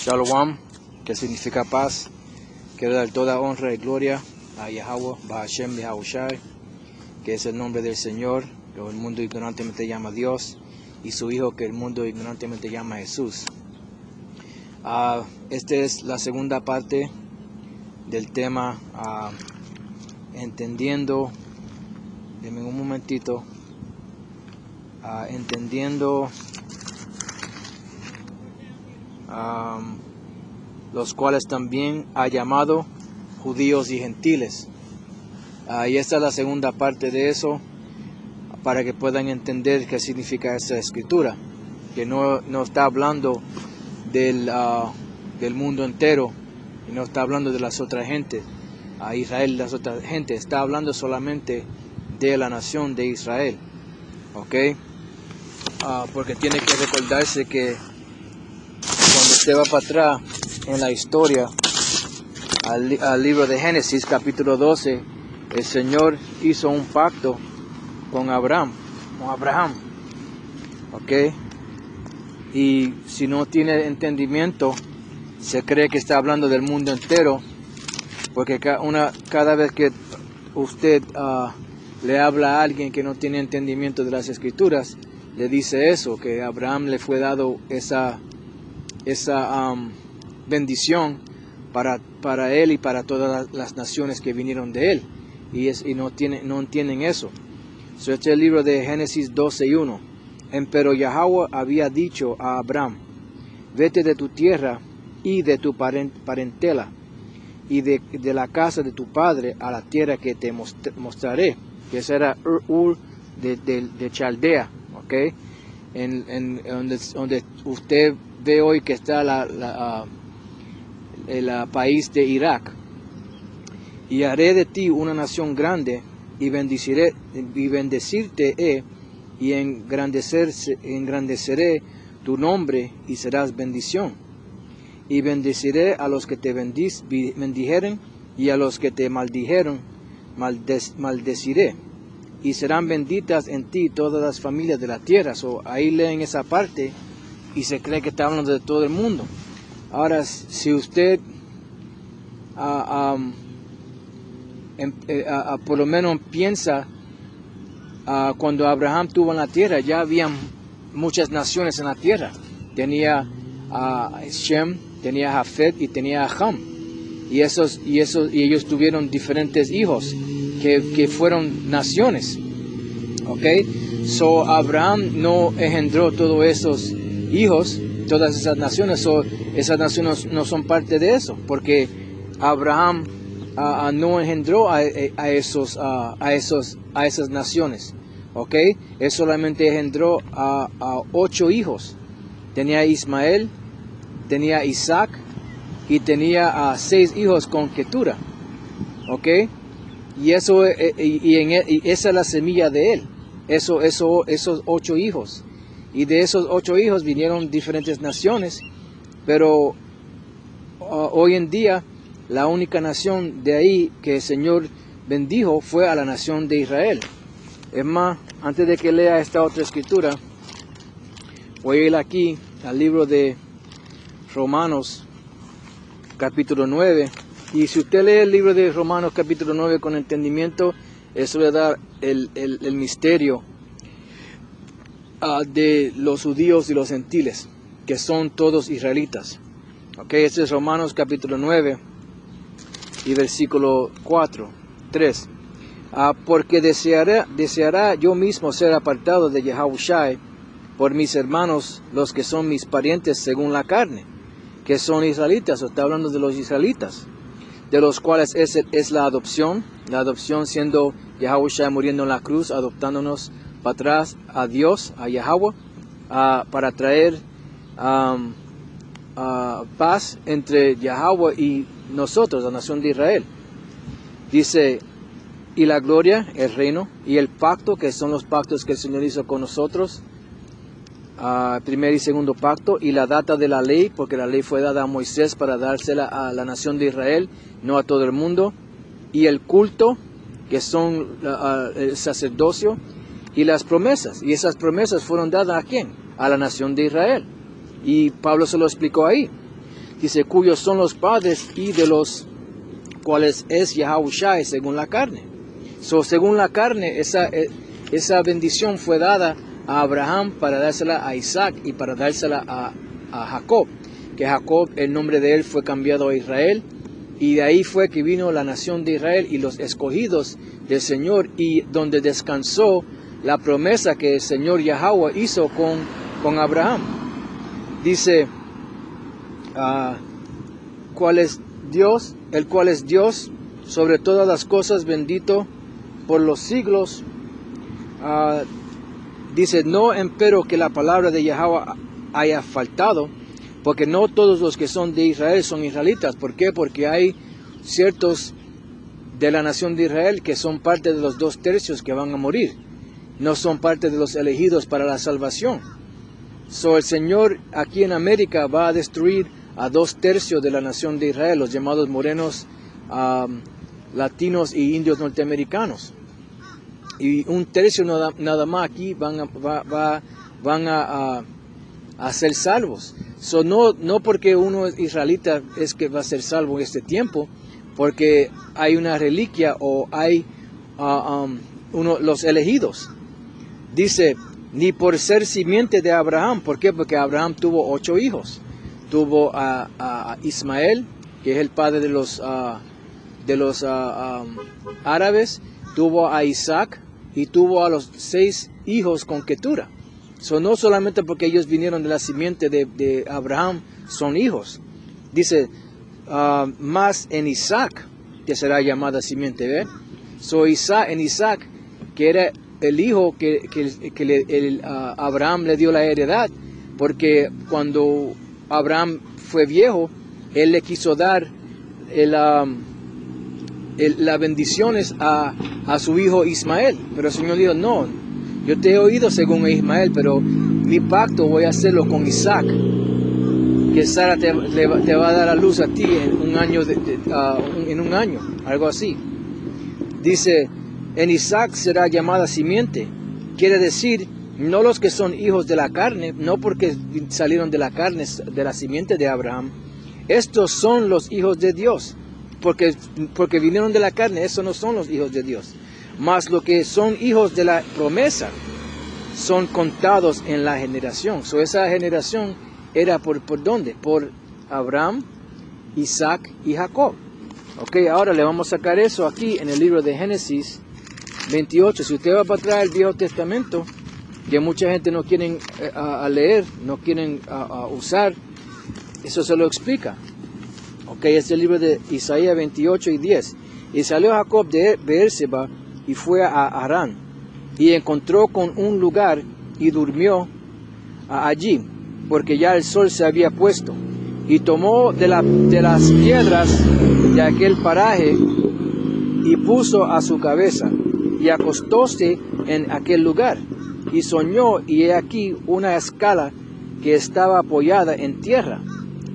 Shalom, que significa paz. Quiero dar toda honra y gloria a Yahweh, Bahashem Yahushai, que es el nombre del Señor, que el mundo ignorantemente llama Dios, y su Hijo, que el mundo ignorantemente llama Jesús. Esta es la segunda parte del tema, entendiendo, denme un momentito, entendiendo los cuales también ha llamado judíos y gentiles. Y esta es la segunda parte de eso, para que puedan entender qué significa esa escritura, que no está hablando del mundo entero, y no está hablando de las otras gentes, a Israel y las otras gentes, está hablando solamente de la nación de Israel. ¿Ok? Porque tiene que recordarse que cuando usted va para atrás en la historia, al libro de Génesis, capítulo 12, el Señor hizo un pacto con Abraham. ¿Ok? Y si no tiene entendimiento, se cree que está hablando del mundo entero, porque cada vez que usted le habla a alguien que no tiene entendimiento de las Escrituras, le dice eso, que a Abraham le fue dado esa bendición para él y para todas las naciones que vinieron de él, y no entienden eso. Este es el libro de Génesis 12:1. Pero Yahweh había dicho a Abraham: vete de tu tierra y de tu parentela y de la casa de tu padre a la tierra que te mostraré, que esa era Ur de Chaldea, ¿ok? Donde usted ve hoy que está el país de Irak. Y haré de ti una nación grande, y bendecirte y engrandeceré tu nombre, y serás bendición. Y bendeciré a los que te bendijeren, y a los que te maldijeren maldeciré. Y serán benditas en ti todas las familias de la tierra. Ahí leen esa parte y se cree que está hablando de todo el mundo. Ahora, si usted por lo menos piensa, cuando Abraham tuvo en la tierra, ya habían muchas naciones en la tierra. Tenía Shem, tenía Jafet y tenía Ham. Y ellos tuvieron diferentes hijos que fueron naciones. ¿Ok? Abraham no engendró todos esos hijos, todas esas naciones. Esas naciones no son parte de eso, porque Abraham no engendró a esas naciones. ¿Ok? Él solamente engendró a 8 hijos. Tenía Ismael, tenía Isaac y tenía 6 hijos con Ketura. ¿Ok? Y esa es la semilla de él. Esos 8 hijos. Y de esos 8 hijos vinieron diferentes naciones. Pero hoy en día, la única nación de ahí que el Señor bendijo fue a la nación de Israel. Es más, antes de que lea esta otra escritura, voy a ir aquí al libro de Romanos, capítulo 9. Y si usted lee el libro de Romanos, capítulo 9, con entendimiento, eso le da el misterio de los judíos y los gentiles, que son todos israelitas. Ok, este es Romanos, capítulo 9, y versículo 3. Porque deseará yo mismo ser apartado de Yahushai por mis hermanos, los que son mis parientes según la carne, que son israelitas. Está hablando de los israelitas, de los cuales es la adopción siendo Yahushai muriendo en la cruz, adoptándonos para atrás a Dios, a Yahweh, para traer paz entre Yahweh y nosotros, la nación de Israel. Dice: y la gloria, el reino, y el pacto, que son los pactos que el Señor hizo con nosotros, primer y segundo pacto, y la data de la ley, porque la ley fue dada a Moisés para dársela a la nación de Israel, no a todo el mundo, y el culto, que son el sacerdocio, y las promesas. Y esas promesas fueron dadas ¿a quién? A la nación de Israel. Y Pablo se lo explicó ahí. dice, cuyos son los padres y de los cuales es Yahushua según la carne. So, según la carne, esa bendición fue dada a Abraham para dársela a Isaac y para dársela a Jacob. Que Jacob, el nombre de él fue cambiado a Israel. Y de ahí fue que vino la nación de Israel y los escogidos del Señor, y donde descansó la promesa que el Señor Yahweh hizo con Abraham. Dice, ¿cuál es Dios? El cual es Dios sobre todas las cosas, bendito por los siglos. Dice, no empero que la palabra de Yahweh haya faltado, porque no todos los que son de Israel son israelitas. ¿Por qué? Porque hay ciertos de la nación de Israel que son parte de los 2/3 que van a morir. No son parte de los elegidos para la salvación. So, el Señor aquí en América va a destruir a 2/3 de la nación de Israel, los llamados morenos, latinos y indios norteamericanos. Y 1/3 nada más aquí van a ser salvos. So, no porque uno es israelita es que va a ser salvo en este tiempo, porque hay una reliquia o hay los elegidos. Dice, ni por ser simiente de Abraham. ¿Por qué? Porque Abraham tuvo 8 hijos. Tuvo a Ismael, que es el padre de los árabes. Tuvo a Isaac y tuvo a los 6 hijos con Ketura. So, no solamente porque ellos vinieron de la simiente de Abraham, son hijos. Dice, más en Isaac, que será llamada simiente, ¿ve? So, en Isaac, que era el hijo que Abraham le dio la heredad, porque cuando Abraham fue viejo, él le quiso dar las bendiciones a su hijo Ismael, pero el Señor dijo, no, yo te he oído según Ismael, pero mi pacto voy a hacerlo con Isaac, que Sara te va a dar a luz a ti en un año, algo así. Dice, en Isaac será llamada simiente, quiere decir, no los que son hijos de la carne, no porque salieron de la carne, de la simiente de Abraham, estos son los hijos de Dios, porque vinieron de la carne, esos no son los hijos de Dios. Mas lo que son hijos de la promesa son contados en la generación. So, esa generación era ¿por dónde? Por Abraham, Isaac y Jacob. Ok, ahora le vamos a sacar eso aquí en el libro de Génesis 28. Si usted va para atrás del Viejo Testamento, que mucha gente no quieren leer, no quieren usar, eso se lo explica. Ok, es el libro de Isaías 28 y 10. Y salió Jacob de Beerseba y fue a Harán, y encontró con un lugar y durmió allí, porque ya el sol se había puesto, y tomó de las piedras de aquel paraje y puso a su cabeza, y acostóse en aquel lugar, y soñó, y he aquí una escala que estaba apoyada en tierra,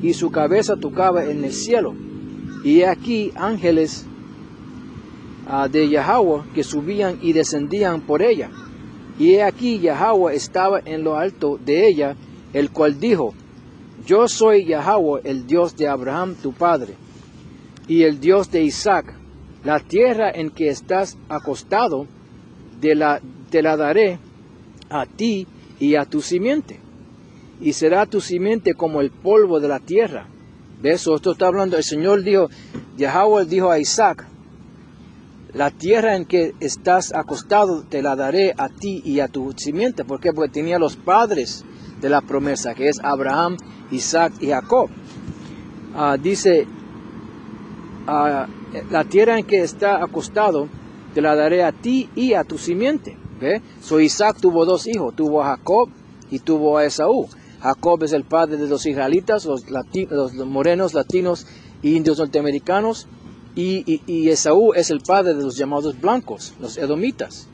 y su cabeza tocaba en el cielo, y he aquí ángeles de Yahweh que subían y descendían por ella. Y he aquí Yahweh estaba en lo alto de ella, el cual dijo, yo soy Yahweh, el Dios de Abraham tu padre, y el Dios de Isaac. La tierra en que estás acostado, te la daré a ti y a tu simiente, y será tu simiente como el polvo de la tierra. ¿Ves? Esto está hablando, el Señor dijo, Yahweh dijo a Isaac, la tierra en que estás acostado te la daré a ti y a tu simiente. ¿Por qué? Porque tenía los padres de la promesa, que es Abraham, Isaac y Jacob. Dice, la tierra en que está acostado te la daré a ti y a tu simiente. ¿Ve? So, Isaac tuvo 2 hijos, tuvo a Jacob y tuvo a Esaú. Jacob es el padre de los israelitas, los morenos, latinos e indios norteamericanos. Y Esaú es el padre de los llamados blancos, los edomitas.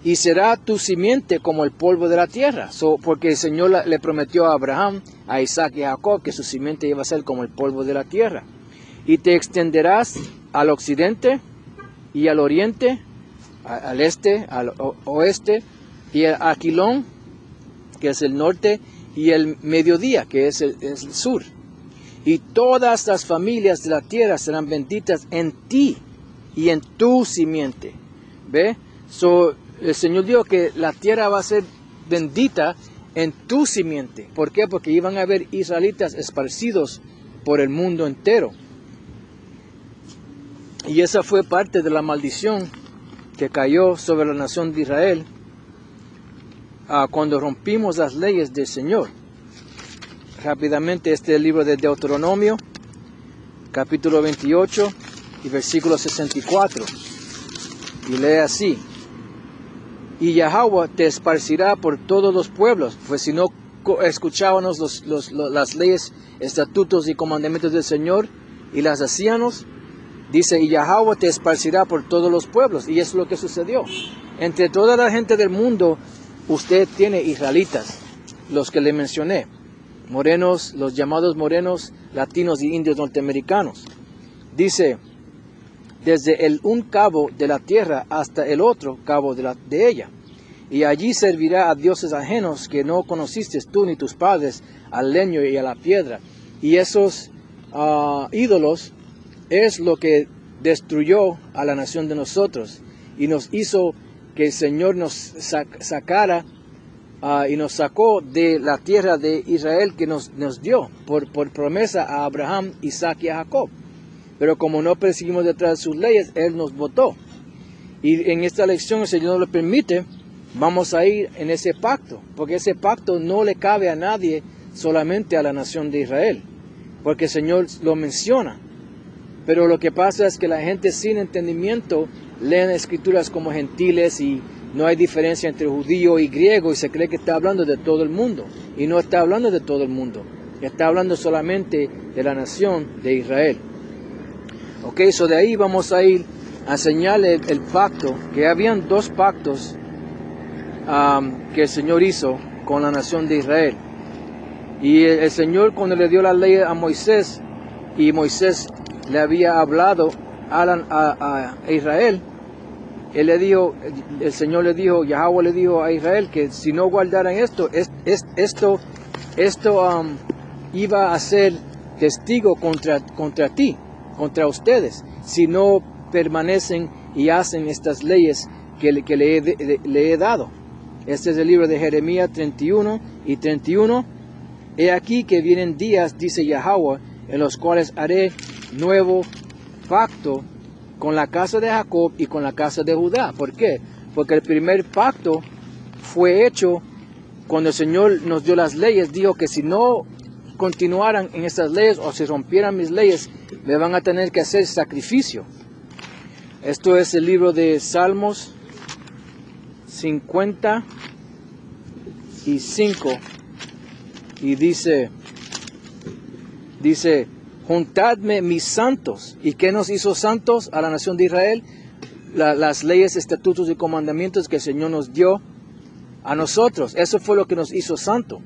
Y será tu simiente como el polvo de la tierra. Porque el Señor le prometió a Abraham, a Isaac y a Jacob que su simiente iba a ser como el polvo de la tierra. Y te extenderás al occidente y al oriente, al este, al oeste, y al Aquilón, que es el norte, y el mediodía, que es el sur. y todas las familias de la tierra serán benditas en ti y en tu simiente. ¿Ve? El Señor dijo que la tierra va a ser bendita en tu simiente. ¿Por qué? Porque iban a haber israelitas esparcidos por el mundo entero. Y esa fue parte de la maldición que cayó sobre la nación de Israel cuando rompimos las leyes del Señor. Rápidamente, este es el libro de Deuteronomio, capítulo 28 y versículo 64. Y lee así: y Yahweh te esparcirá por todos los pueblos, pues si no escuchábamos las leyes, estatutos y comandamientos del Señor y las hacíamos, dice, y Yahweh te esparcirá por todos los pueblos. Y eso es lo que sucedió. Entre toda la gente del mundo, usted tiene israelitas, los que le mencioné, morenos, los llamados morenos, latinos y indios norteamericanos. Dice, desde un cabo de la tierra hasta el otro cabo de ella. Y allí servirá a dioses ajenos que no conociste tú ni tus padres, al leño y a la piedra. Y esos ídolos es lo que destruyó a la nación de nosotros y nos hizo que el Señor nos sacara y nos sacó de la tierra de Israel que nos dio por promesa a Abraham, Isaac y a Jacob. Pero como no perseguimos detrás de sus leyes, Él nos votó. Y en esta lección el Señor nos lo permite, vamos a ir en ese pacto, porque ese pacto no le cabe a nadie, solamente a la nación de Israel, porque el Señor lo menciona. Pero lo que pasa es que la gente sin entendimiento leen escrituras como gentiles y no hay diferencia entre judío y griego y se cree que está hablando de todo el mundo. Y no está hablando de todo el mundo, está hablando solamente de la nación de Israel. Ok, de ahí vamos a ir a enseñarle el pacto, que habían dos pactos que el Señor hizo con la nación de Israel. Y el Señor, cuando le dio la ley a Moisés, y Moisés le había hablado a Israel, el Señor le dijo, Yahweh le dijo a Israel que si no guardaran esto iba a ser testigo contra ti, contra ustedes, si no permanecen y hacen estas leyes que le he dado. Este es el libro de Jeremías 31 y 31. He aquí que vienen días, dice Yahweh, en los cuales haré nuevo pacto con la casa de Jacob y con la casa de Judá. ¿Por qué? Porque el primer pacto fue hecho cuando el Señor nos dio las leyes. Dijo que si no continuaran en estas leyes o si rompieran mis leyes, me van a tener que hacer sacrificio. Esto es el libro de Salmos 55 y dice, juntadme mis santos. ¿Y qué nos hizo santos a la nación de Israel? Las leyes, estatutos y comandamientos que el Señor nos dio a nosotros. Eso fue lo que nos hizo santo.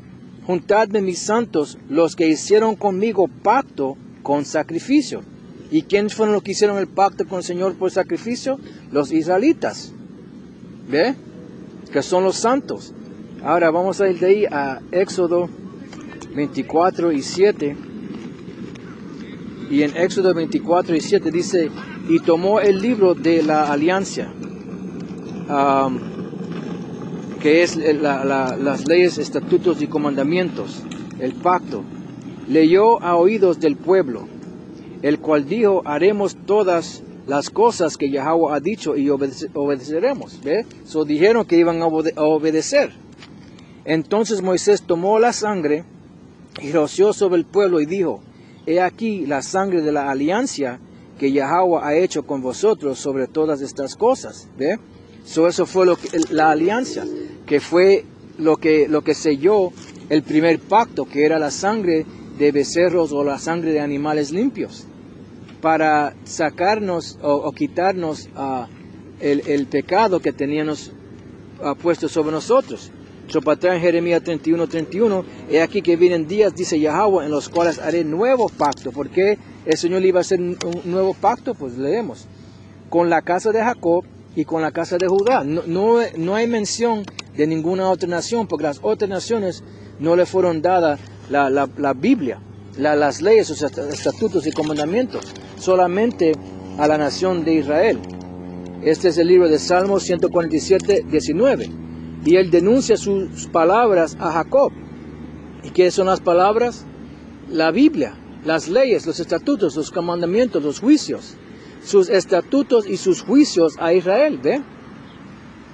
Juntadme mis santos, los que hicieron conmigo pacto con sacrificio. ¿Y quiénes fueron los que hicieron el pacto con el Señor por sacrificio? Los israelitas. ¿Ve? Que son los santos. Ahora vamos a ir de ahí a Éxodo 24 y 7. Y en Éxodo 24 y 7 dice, y tomó el libro de la alianza, que es las leyes, estatutos y comandamientos, el pacto, leyó a oídos del pueblo, el cual dijo, haremos todas las cosas que Yahweh ha dicho y obedeceremos. ¿Ve? Dijeron que iban a obedecer. Entonces Moisés tomó la sangre y roció sobre el pueblo y dijo, he aquí la sangre de la alianza que Yahweh ha hecho con vosotros sobre todas estas cosas. ¿Ve? Eso fue la alianza, que fue lo que selló el primer pacto, que era la sangre de becerros o la sangre de animales limpios, para sacarnos o quitarnos el pecado que teníamos puesto sobre nosotros. Para atrás en Jeremías 31, he aquí que vienen días, dice Yahweh, en los cuales haré nuevo pacto. ¿Por qué el Señor le iba a hacer un nuevo pacto? Pues leemos, con la casa de Jacob y con la casa de Judá. No hay mención de ninguna otra nación, porque las otras naciones no le fueron dadas la Biblia. las leyes, sus estatutos y comandamientos, solamente a la nación de Israel. Este es el libro de Salmos 147, 19. Y él denuncia sus palabras a Jacob. ¿Y qué son las palabras? La Biblia, las leyes, los estatutos, los comandamientos, los juicios. Sus estatutos y sus juicios a Israel, ¿ve?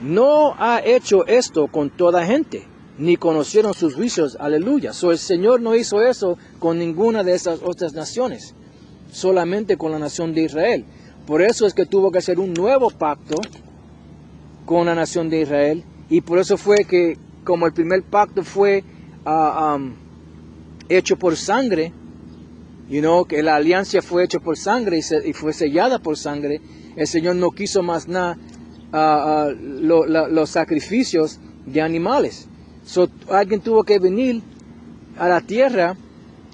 No ha hecho esto con toda gente, ni conocieron sus juicios, aleluya. El Señor no hizo eso con ninguna de esas otras naciones, solamente con la nación de Israel. Por eso es que tuvo que hacer un nuevo pacto con la nación de Israel, y por eso fue que, como el primer pacto fue hecho por sangre, que la alianza fue hecha por sangre y fue sellada por sangre, el Señor no quiso más nada los sacrificios de animales. Alguien tuvo que venir a la tierra,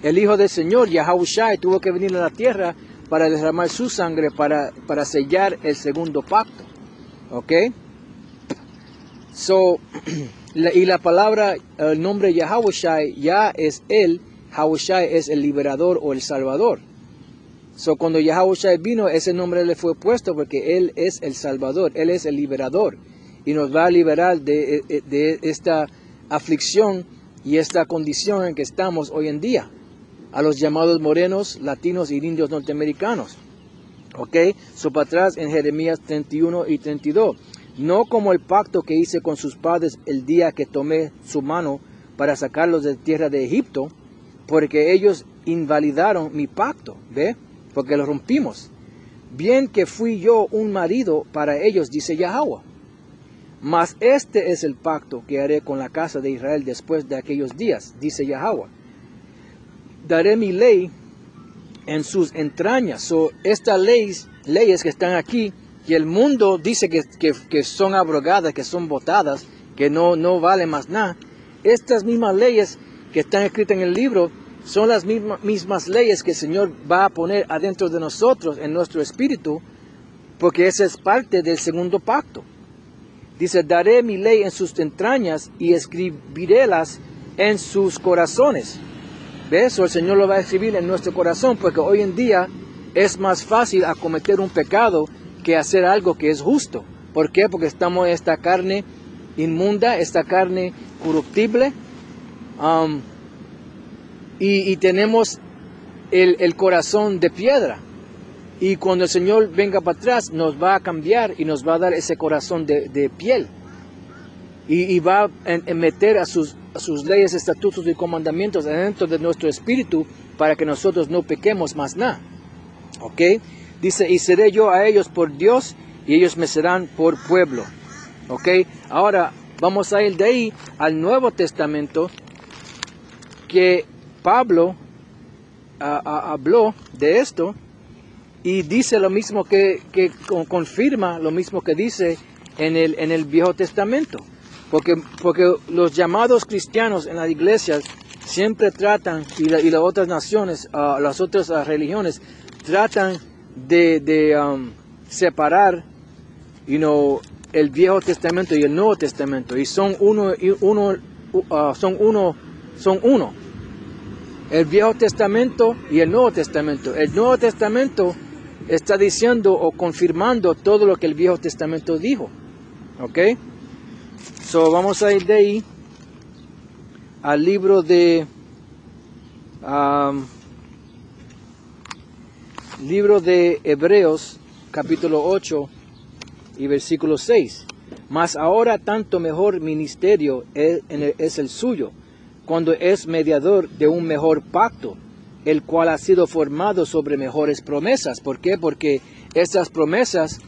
el Hijo del Señor, Yahushua, tuvo que venir a la tierra para derramar su sangre, para sellar el segundo pacto. ¿Ok? Y la palabra, el nombre Yahushua, ya es él, Yahushua es el liberador o el salvador. Cuando Yahushua vino, ese nombre le fue puesto porque él es el salvador, él es el liberador. Y nos va a liberar de esta aflicción y esta condición en que estamos hoy en día, a los llamados morenos, latinos y indios norteamericanos. ¿Ok? Para atrás en Jeremías 31 y 32. No como el pacto que hice con sus padres el día que tomé su mano para sacarlos de tierra de Egipto, porque ellos invalidaron mi pacto, ¿ve? Porque lo rompimos. Bien que fui yo un marido para ellos, dice Yahweh. Mas este es el pacto que haré con la casa de Israel después de aquellos días, dice Yahweh. Daré mi ley en sus entrañas. Estas leyes que están aquí, que el mundo dice que son abrogadas, que son botadas, que no valen más nada. Estas mismas leyes que están escritas en el libro son las mismas leyes que el Señor va a poner adentro de nosotros, en nuestro espíritu, porque esa es parte del segundo pacto. Dice, daré mi ley en sus entrañas y escribirélas en sus corazones. ¿Ves? El Señor lo va a escribir en nuestro corazón, porque hoy en día es más fácil acometer un pecado que hacer algo que es justo. ¿Por qué? Porque estamos en esta carne inmunda, esta carne corruptible, y tenemos el corazón de piedra. Y cuando el Señor venga para atrás, nos va a cambiar y nos va a dar ese corazón de piel. Y va a meter a sus leyes, estatutos y comandamientos dentro de nuestro espíritu para que nosotros no pequemos más nada. ¿Ok? Dice, y seré yo a ellos por Dios y ellos me serán por pueblo. ¿Ok? Ahora vamos a ir de ahí al Nuevo Testamento, que Pablo habló de esto y dice lo mismo que confirma lo mismo que dice en el Viejo Testamento. Porque los llamados cristianos en las iglesias siempre tratan, y las otras naciones, las otras religiones, tratan de separar el Viejo Testamento y el Nuevo Testamento. Y son uno. El Viejo Testamento y el Nuevo Testamento. El Nuevo Testamento está diciendo o confirmando todo lo que el Viejo Testamento dijo. ¿Ok? Vamos a ir de ahí al libro de Hebreos, capítulo 8 y versículo 6. Mas ahora tanto mejor ministerio es el suyo, cuando es mediador de un mejor pacto, el cual ha sido formado sobre mejores promesas. ¿Por qué? Porque estas promesas,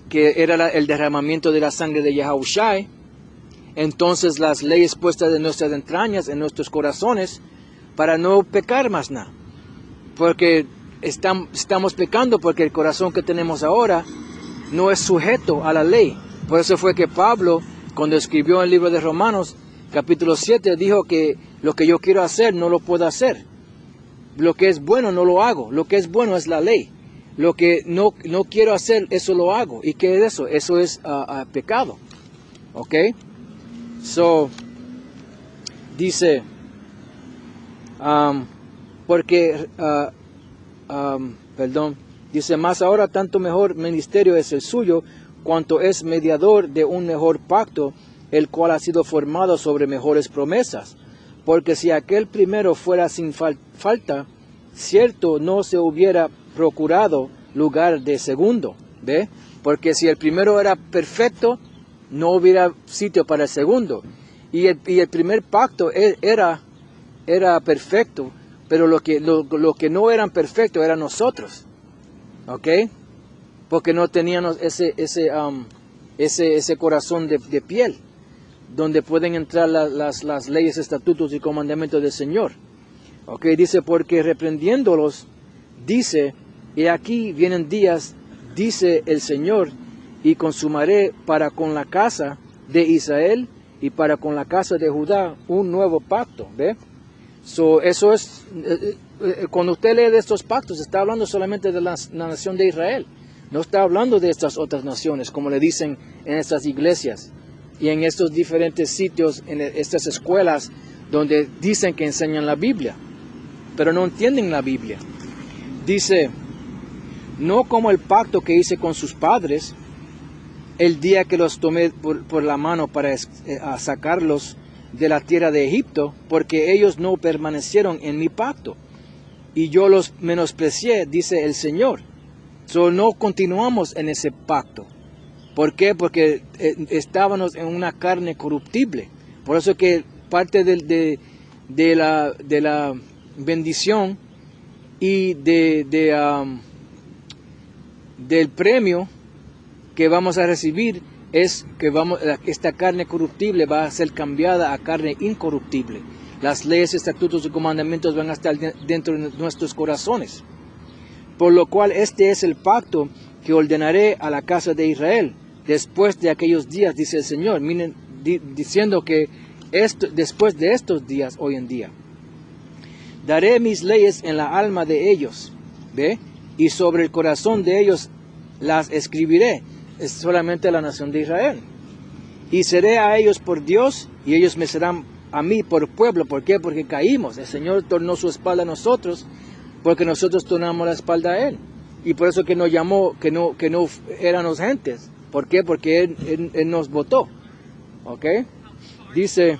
que era el derramamiento de la sangre de Yahushua, entonces las leyes puestas en nuestras entrañas, en nuestros corazones, para no pecar más nada. Porque estamos pecando porque el corazón que tenemos ahora no es sujeto a la ley. Por eso fue que Pablo, cuando escribió el libro de Romanos, capítulo 7, dijo que lo que yo quiero hacer no lo puedo hacer. Lo que es bueno no lo hago. Lo que es bueno es la ley. Lo que no quiero hacer, eso lo hago. ¿Y qué es eso? Eso es pecado. ¿Ok? Dice, porque, dice, más ahora tanto mejor ministerio es el suyo, cuanto es mediador de un mejor pacto, el cual ha sido formado sobre mejores promesas. Porque si aquel primero fuera sin falta, cierto no se hubiera procurado lugar de segundo, ¿ve? Porque si el primero era perfecto, no hubiera sitio para el segundo. Y el primer pacto era perfecto, pero lo que no eran perfectos eran nosotros, ¿ok? Porque no teníamos ese corazón de piel, donde pueden entrar las leyes, estatutos y comandamientos del Señor. ¿Ok? Dice, porque reprendiéndolos, dice, y aquí vienen días, dice el Señor, y consumaré para con la casa de Israel y para con la casa de Judá un nuevo pacto, ¿ve? Eso es, cuando usted lee de estos pactos, está hablando solamente de la nación de Israel. No está hablando de estas otras naciones, como le dicen en estas iglesias y en estos diferentes sitios, en estas escuelas donde dicen que enseñan la Biblia, pero no entienden la Biblia. Dice, no como el pacto que hice con sus padres, el día que los tomé por la mano para sacarlos de la tierra de Egipto, porque ellos no permanecieron en mi pacto, y yo los menosprecié, dice el Señor. No continuamos en ese pacto. ¿Por qué? Porque estábamos en una carne corruptible. Por eso que parte de la bendición y del premio que vamos a recibir es que esta carne corruptible va a ser cambiada a carne incorruptible. Las leyes, estatutos y comandamientos van a estar dentro de nuestros corazones. Por lo cual este es el pacto que ordenaré a la casa de Israel después de aquellos días, dice el Señor. Miren, diciendo que después de estos días, hoy en día, daré mis leyes en la alma de ellos, ¿ve? Y sobre el corazón de ellos las escribiré. Es solamente la nación de Israel. Y seré a ellos por Dios, y ellos me serán a mí por pueblo. ¿Por qué? Porque caímos. El Señor tornó su espalda a nosotros, porque nosotros tornamos la espalda a Él. Y por eso que nos llamó, que no éramos gentes. ¿Por qué? Porque Él nos votó. ¿Ok? Dice,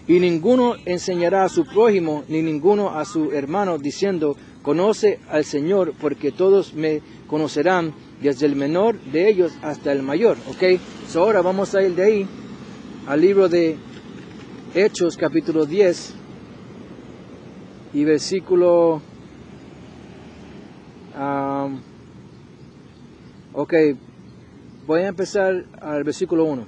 y ninguno enseñará a su prójimo, ni ninguno a su hermano, diciendo, conoce al Señor, porque todos me conocerán, desde el menor de ellos hasta el mayor. ¿Ok? Ahora vamos a ir de ahí al libro de Hechos, capítulo 10, y versículo... ok, voy a empezar al versículo 1.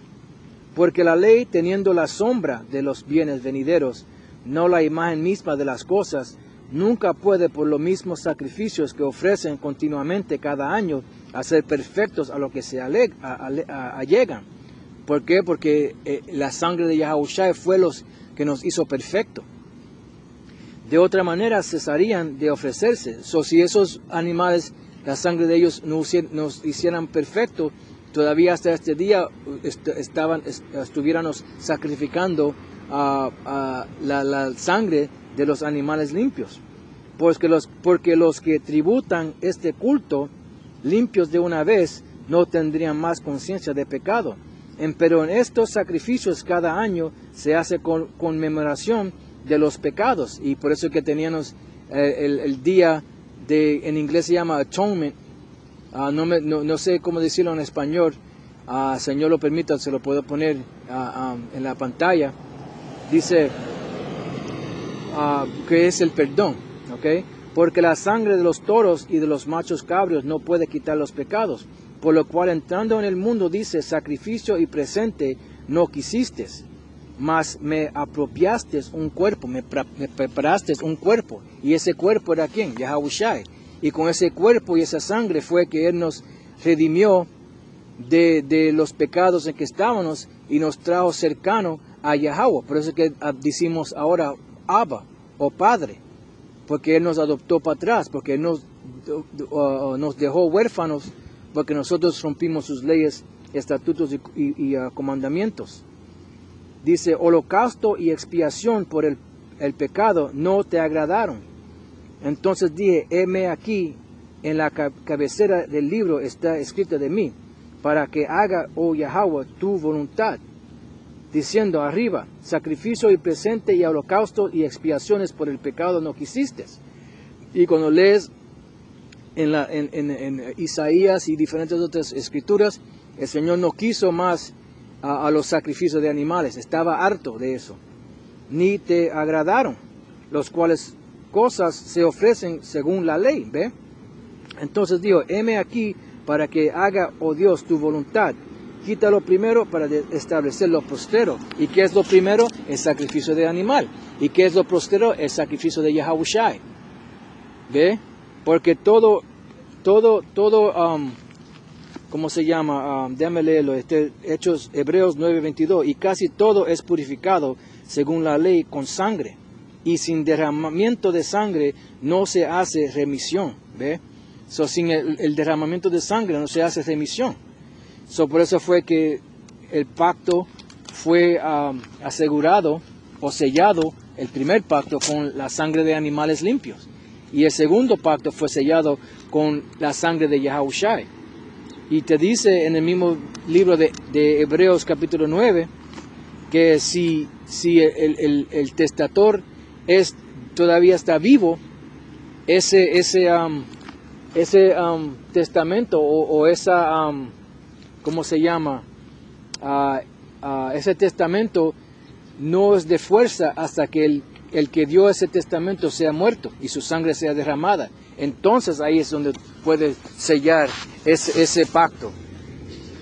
Porque la ley, teniendo la sombra de los bienes venideros, no la imagen misma de las cosas, nunca puede por los mismos sacrificios que ofrecen continuamente cada año hacer perfectos a lo que se allegan. ¿Por qué? Porque la sangre de Yahushua fue los que nos hizo perfectos. De otra manera cesarían de ofrecerse. Si esos animales, la sangre de ellos nos hicieran perfectos, todavía hasta este día estuviéramos sacrificando la sangre de los animales limpios. Porque los que tributan este culto, limpios de una vez, no tendrían más conciencia de pecado. Pero en estos sacrificios cada año se hace conmemoración de los pecados, y por eso que teníamos el día en inglés se llama atonement. No sé cómo decirlo en español. Señor lo permita, se lo puedo poner en la pantalla. Dice que es el perdón, ¿ok? Porque la sangre de los toros y de los machos cabros no puede quitar los pecados, por lo cual entrando en el mundo dice, sacrificio y presente no quisiste, mas me apropiaste un cuerpo, me preparaste un cuerpo, y ese cuerpo era ¿quién? Yahushua. Y con ese cuerpo y esa sangre fue que Él nos redimió de los pecados en que estábamos y nos trajo cercano a Yahweh. Por eso que decimos ahora Abba o Padre, porque Él nos adoptó para atrás, porque Él nos dejó huérfanos, porque nosotros rompimos sus leyes, estatutos y comandamientos. Dice, holocausto y expiación por el pecado no te agradaron, Entonces dije, heme aquí, en la cabecera del libro está escrito de mí, para que haga, oh Yahweh, tu voluntad, diciendo arriba, sacrificio y presente y holocausto y expiaciones por el pecado no quisiste. Y cuando lees en Isaías y diferentes otras escrituras, el Señor no quiso más a los sacrificios de animales, estaba harto de eso. Ni te agradaron, los cuales cosas se ofrecen según la ley, ¿ve? Entonces dijo, heme aquí para que haga, oh Dios, tu voluntad. Quita lo primero para establecer lo postrero. ¿Y qué es lo primero? El sacrificio de animal. ¿Y qué es lo postrero? El sacrificio de Yahushai. ¿Ve? Porque todo, ¿cómo se llama? Déjame leerlo. Hechos Hebreos 9:22. Y casi todo es purificado según la ley con sangre. Y sin derramamiento de sangre no se hace remisión. ¿Ve? Sin el derramamiento de sangre no se hace remisión. Por eso fue que el pacto fue asegurado o sellado, el primer pacto, con la sangre de animales limpios. Y el segundo pacto fue sellado con la sangre de Yahushai. Y te dice en el mismo libro de Hebreos capítulo 9, que si el testator todavía está vivo, ese testamento o esa... ¿cómo se llama? Ese testamento no es de fuerza hasta que el que dio ese testamento sea muerto y su sangre sea derramada. Entonces ahí es donde puede sellar ese pacto.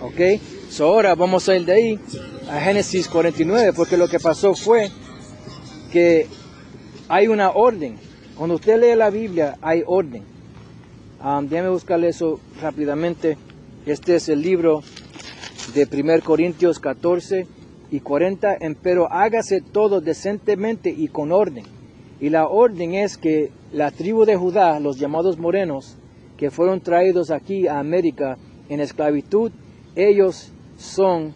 ¿Ok? Ahora vamos a ir de ahí a Génesis 49, porque lo que pasó fue que hay una orden. Cuando usted lee la Biblia, hay orden. Déjame buscarle eso rápidamente. Este es el libro de 1 Corintios 14 y 40. Pero hágase todo decentemente y con orden. Y la orden es que la tribu de Judá, los llamados morenos, que fueron traídos aquí a América en esclavitud, ellos son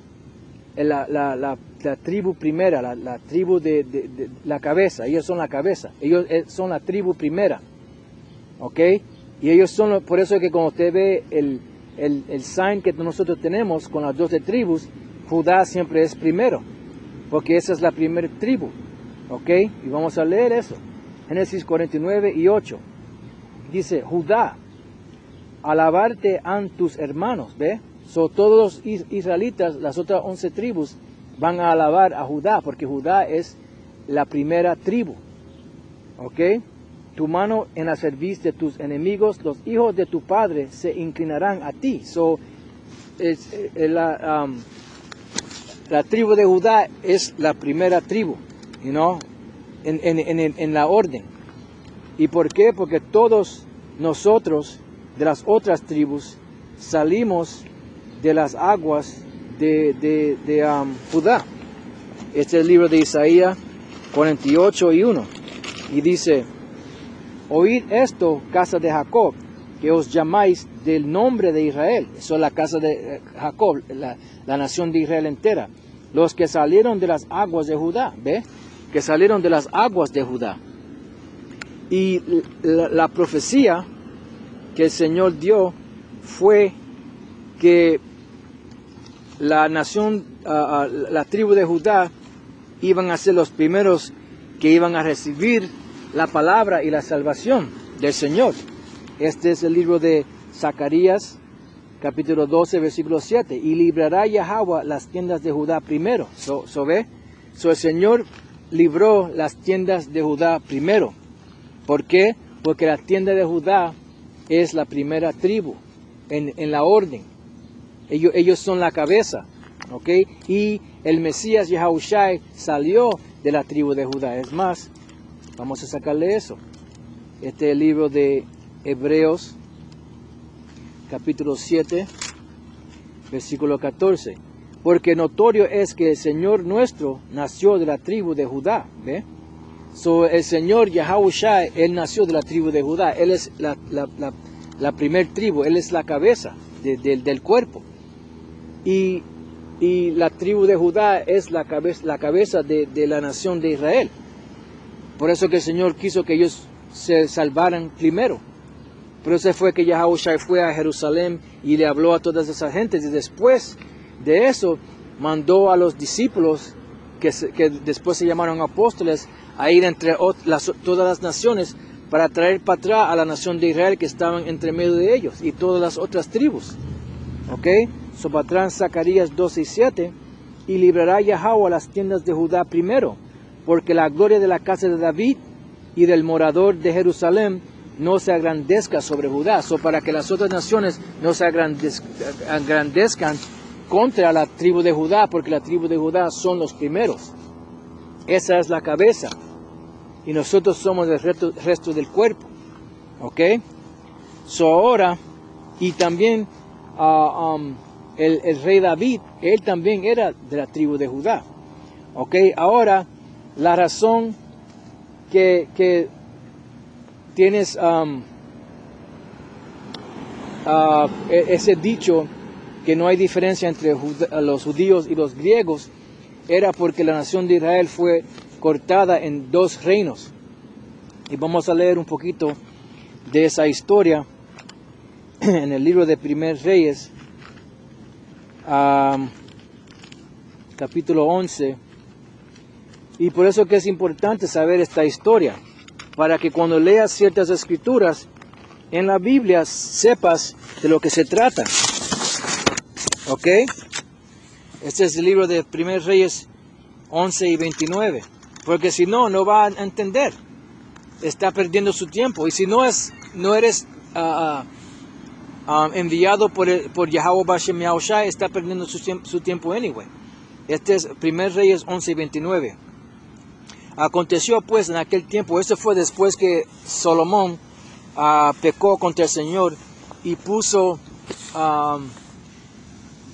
la tribu primera, la tribu de la cabeza. Ellos son la cabeza. Ellos son la tribu primera. ¿Ok? Y ellos son, por eso es que cuando usted ve el sign que nosotros tenemos con las 12 tribus, Judá siempre es primero, porque esa es la primera tribu. ¿Ok? Y vamos a leer eso. Génesis 49 y 8. Dice, Judá, alabarte han tus hermanos. ¿Ve? Todos los israelitas, las otras 11 tribus, van a alabar a Judá, porque Judá es la primera tribu. ¿Ok? Tu mano en la cerviz de tus enemigos, los hijos de tu padre se inclinarán a ti. La tribu de Judá es la primera tribu, en la orden. ¿Y por qué? Porque todos nosotros de las otras tribus salimos de las aguas de Judá. Este es el libro de Isaías 48 y 1. Y dice, oíd esto, casa de Jacob, que os llamáis del nombre de Israel. Eso es la casa de Jacob, la nación de Israel entera. Los que salieron de las aguas de Judá, ¿ve? Que salieron de las aguas de Judá. Y la profecía que el Señor dio fue que la nación, la tribu de Judá, iban a ser los primeros que iban a recibir la palabra y la salvación del Señor. Este es el libro de Zacarías, capítulo 12, versículo 7. Y librará Yahweh las tiendas de Judá primero. ¿Ve? El Señor libró las tiendas de Judá primero. ¿Por qué? Porque la tienda de Judá es la primera tribu en la orden. Ellos son la cabeza. ¿Ok? Y el Mesías Yahushai salió de la tribu de Judá. Es más, vamos a sacarle eso. Este es el libro de Hebreos, capítulo 7, versículo 14. Porque notorio es que el Señor nuestro nació de la tribu de Judá. ¿Ve? El Señor Yahushai, Él nació de la tribu de Judá. Él es la primer tribu. Él es la cabeza del cuerpo. Y la tribu de Judá es la cabeza de la nación de Israel. Por eso que el Señor quiso que ellos se salvaran primero. Por eso fue que Yahushua fue a Jerusalén y le habló a todas esas gentes. Y después de eso mandó a los discípulos, que después se llamaron apóstoles, a ir entre todas las naciones para traer para atrás a la nación de Israel que estaban entre medio de ellos y todas las otras tribus. ¿Ok? So para atrás Zacarías 12:7, y librará Yahweh a las tiendas de Judá primero, porque la gloria de la casa de David y del morador de Jerusalén no se agrandezca sobre Judá. So para que las otras naciones no se agrandezcan contra la tribu de Judá, porque la tribu de Judá son los primeros. Esa es la cabeza. Y nosotros somos el resto del cuerpo. ¿Ok? So ahora, y también el rey David, él también era de la tribu de Judá. ¿Ok? Ahora, la razón que tienes ese dicho que no hay diferencia entre los judíos y los griegos, era porque la nación de Israel fue cortada en dos reinos. Y vamos a leer un poquito de esa historia en el libro de Primer Reyes, capítulo 11. Y por eso que es importante saber esta historia, para que cuando leas ciertas escrituras en la Biblia sepas de lo que se trata. ¿Ok? Este es el libro de Primer Reyes 11 y 29. Porque si no, no va a entender. Está perdiendo su tiempo. Y si no eres enviado por Yahweh Bashem Yahushai, está perdiendo su tiempo anyway. Este es Primer Reyes 11 y 29. Aconteció pues en aquel tiempo, esto fue después que Salomón pecó contra el Señor y puso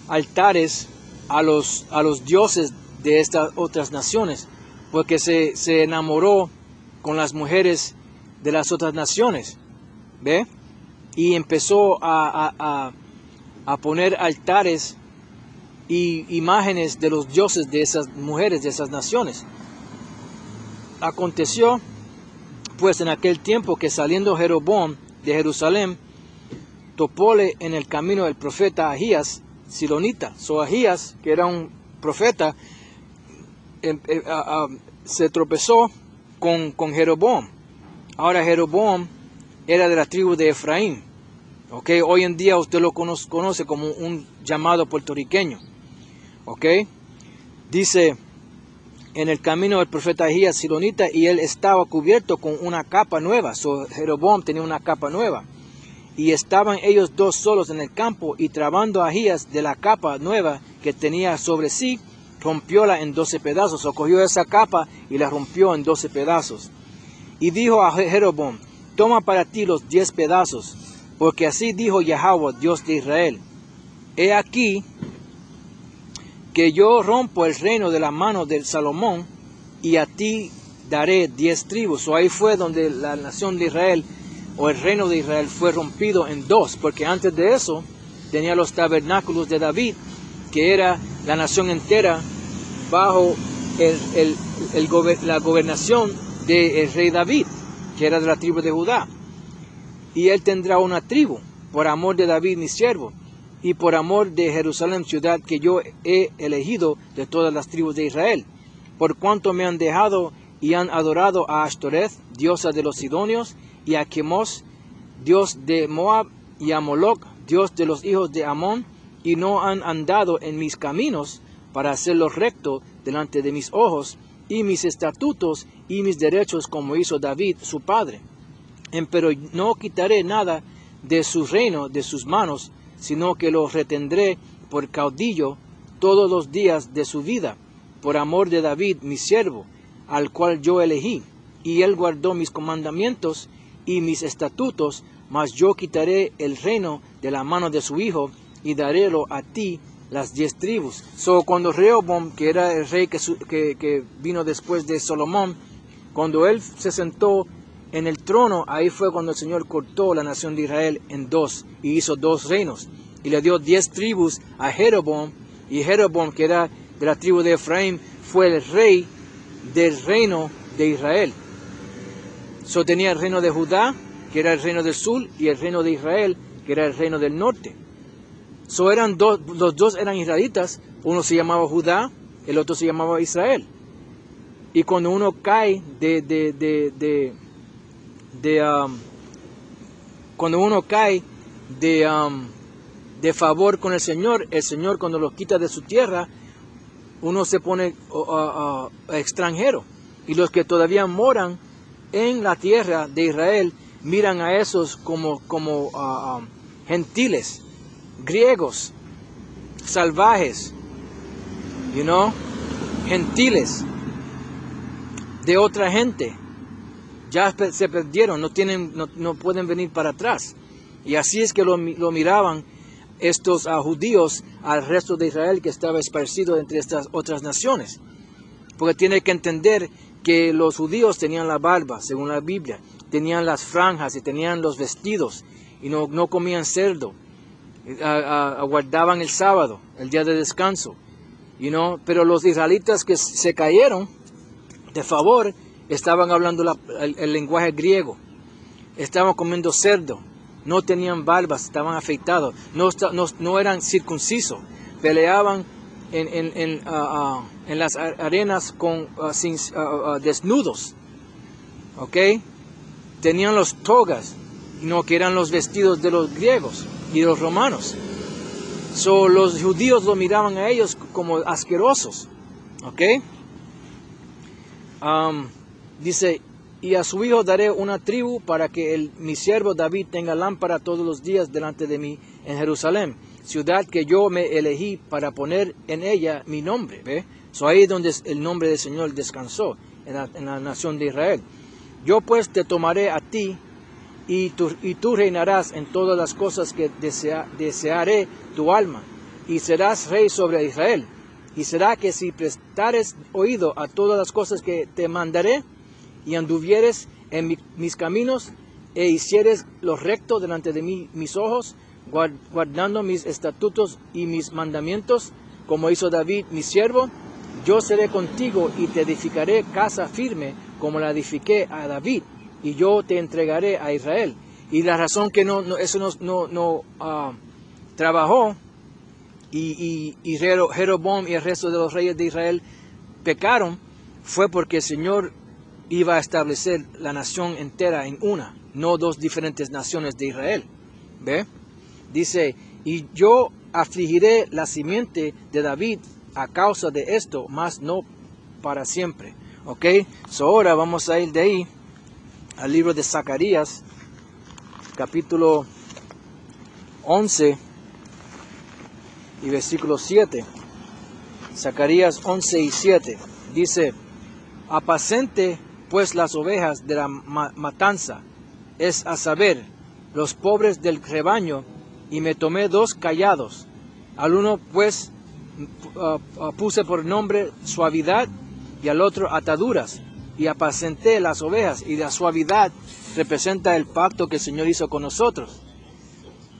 altares a los dioses de estas otras naciones, porque se enamoró con las mujeres de las otras naciones, ¿ve? Y empezó a poner altares y imágenes de los dioses de esas mujeres, de esas naciones. Aconteció pues en aquel tiempo que saliendo Jeroboam de Jerusalén, topóle en el camino el profeta Ahías, silonita. Ahías, que era un profeta, se tropezó con Jeroboam. Ahora Jeroboam era de la tribu de Efraín. ¿Okay? Hoy en día usted lo conoce como un llamado puertorriqueño. ¿Okay? Dice, en el camino del profeta Ahías silonita, y él estaba cubierto con una capa nueva. Jeroboam tenía una capa nueva. Y estaban ellos dos solos en el campo, y trabando a Ahías de la capa nueva que tenía sobre sí, rompióla en 12 pedazos. Cogió esa capa y la rompió en 12 pedazos. Y dijo a Jeroboam, toma para ti los 10 pedazos, porque así dijo Yahweh, Dios de Israel, he aquí que yo rompo el reino de la mano de Salomón, y a ti daré 10 tribus. Ahí fue donde la nación de Israel, o el reino de Israel, fue rompido en dos, porque antes de eso tenía los tabernáculos de David, que era la nación entera bajo la gobernación del rey David, que era de la tribu de Judá. Y él tendrá una tribu, por amor de David mi siervo, y por amor de Jerusalén, ciudad que yo he elegido de todas las tribus de Israel, por cuanto me han dejado y han adorado a Ashtoreth, diosa de los sidonios, y a Chemos, dios de Moab, y a Moloch, dios de los hijos de Amón, y no han andado en mis caminos para hacerlo recto delante de mis ojos, y mis estatutos y mis derechos, como hizo David su padre. Pero no quitaré nada de su reino de sus manos, sino que lo retendré por caudillo todos los días de su vida, por amor de David mi siervo, al cual yo elegí. Y él guardó mis mandamientos y mis estatutos, mas yo quitaré el reino de la mano de su hijo, y darélo a ti las 10 tribus. Cuando Rehoboam, que era el rey que vino después de Salomón, cuando él se sentó en el trono, ahí fue cuando el Señor cortó la nación de Israel en dos, y hizo 2 reinos, y le dio 10 tribus a Jeroboam, y Jeroboam, que era de la tribu de Efraín, fue el rey del reino de Israel. So tenía el reino de Judá, que era el reino del sur, y el reino de Israel, que era el reino del norte. So eran los dos eran israelitas, uno se llamaba Judá, el otro se llamaba Israel. Y cuando uno cae cuando uno cae de favor con el Señor cuando los quita de su tierra, uno se pone extranjero. Y los que todavía moran en la tierra de Israel miran a esos como gentiles, griegos, salvajes, gentiles de otra gente. Ya se perdieron, no pueden venir para atrás. Y así es que lo miraban estos judíos al resto de Israel que estaba esparcido entre estas otras naciones. Porque tiene que entender que los judíos tenían la barba, según la Biblia, tenían las franjas y tenían los vestidos y no comían cerdo, guardaban el sábado, el día de descanso, pero los israelitas que se cayeron de favor estaban hablando el lenguaje griego, estaban comiendo cerdo, no tenían barbas, estaban afeitados, no eran circuncisos, peleaban en las arenas desnudos, ¿ok? Tenían los togas, que eran los vestidos de los griegos y de los romanos. So, los judíos lo miraban a ellos como asquerosos, ¿ok? Dice, y a su hijo daré una tribu para que mi siervo David tenga lámpara todos los días delante de mí en Jerusalén, ciudad que yo me elegí para poner en ella mi nombre. ¿Ve? So ahí es donde el nombre del Señor descansó, en la nación de Israel. Yo pues te tomaré a ti y tú reinarás en todas las cosas que desearé tu alma, y serás rey sobre Israel. Y será que si prestares oído a todas las cosas que te mandaré, y anduvieres en mis caminos, e hicieres lo recto delante de mis ojos, guardando mis estatutos y mis mandamientos, como hizo David mi siervo, yo seré contigo y te edificaré casa firme, como la edifiqué a David, y yo te entregaré a Israel. Y la razón que eso no trabajó, y Jeroboam y el resto de los reyes de Israel pecaron, fue porque el Señor iba a establecer la nación entera en una, no dos diferentes naciones de Israel. ¿Ve? Dice, y yo afligiré la simiente de David a causa de esto, mas no para siempre. ¿Ok? So ahora vamos a ir de ahí al libro de Zacarías, capítulo 11 y versículo 7. Zacarías 11 y 7. Dice, apacente pues las ovejas de la matanza, es a saber, los pobres del rebaño, y me tomé 2 callados. Al uno pues puse por nombre suavidad, y al otro ataduras, y apacenté las ovejas. Y la suavidad representa el pacto que el Señor hizo con nosotros.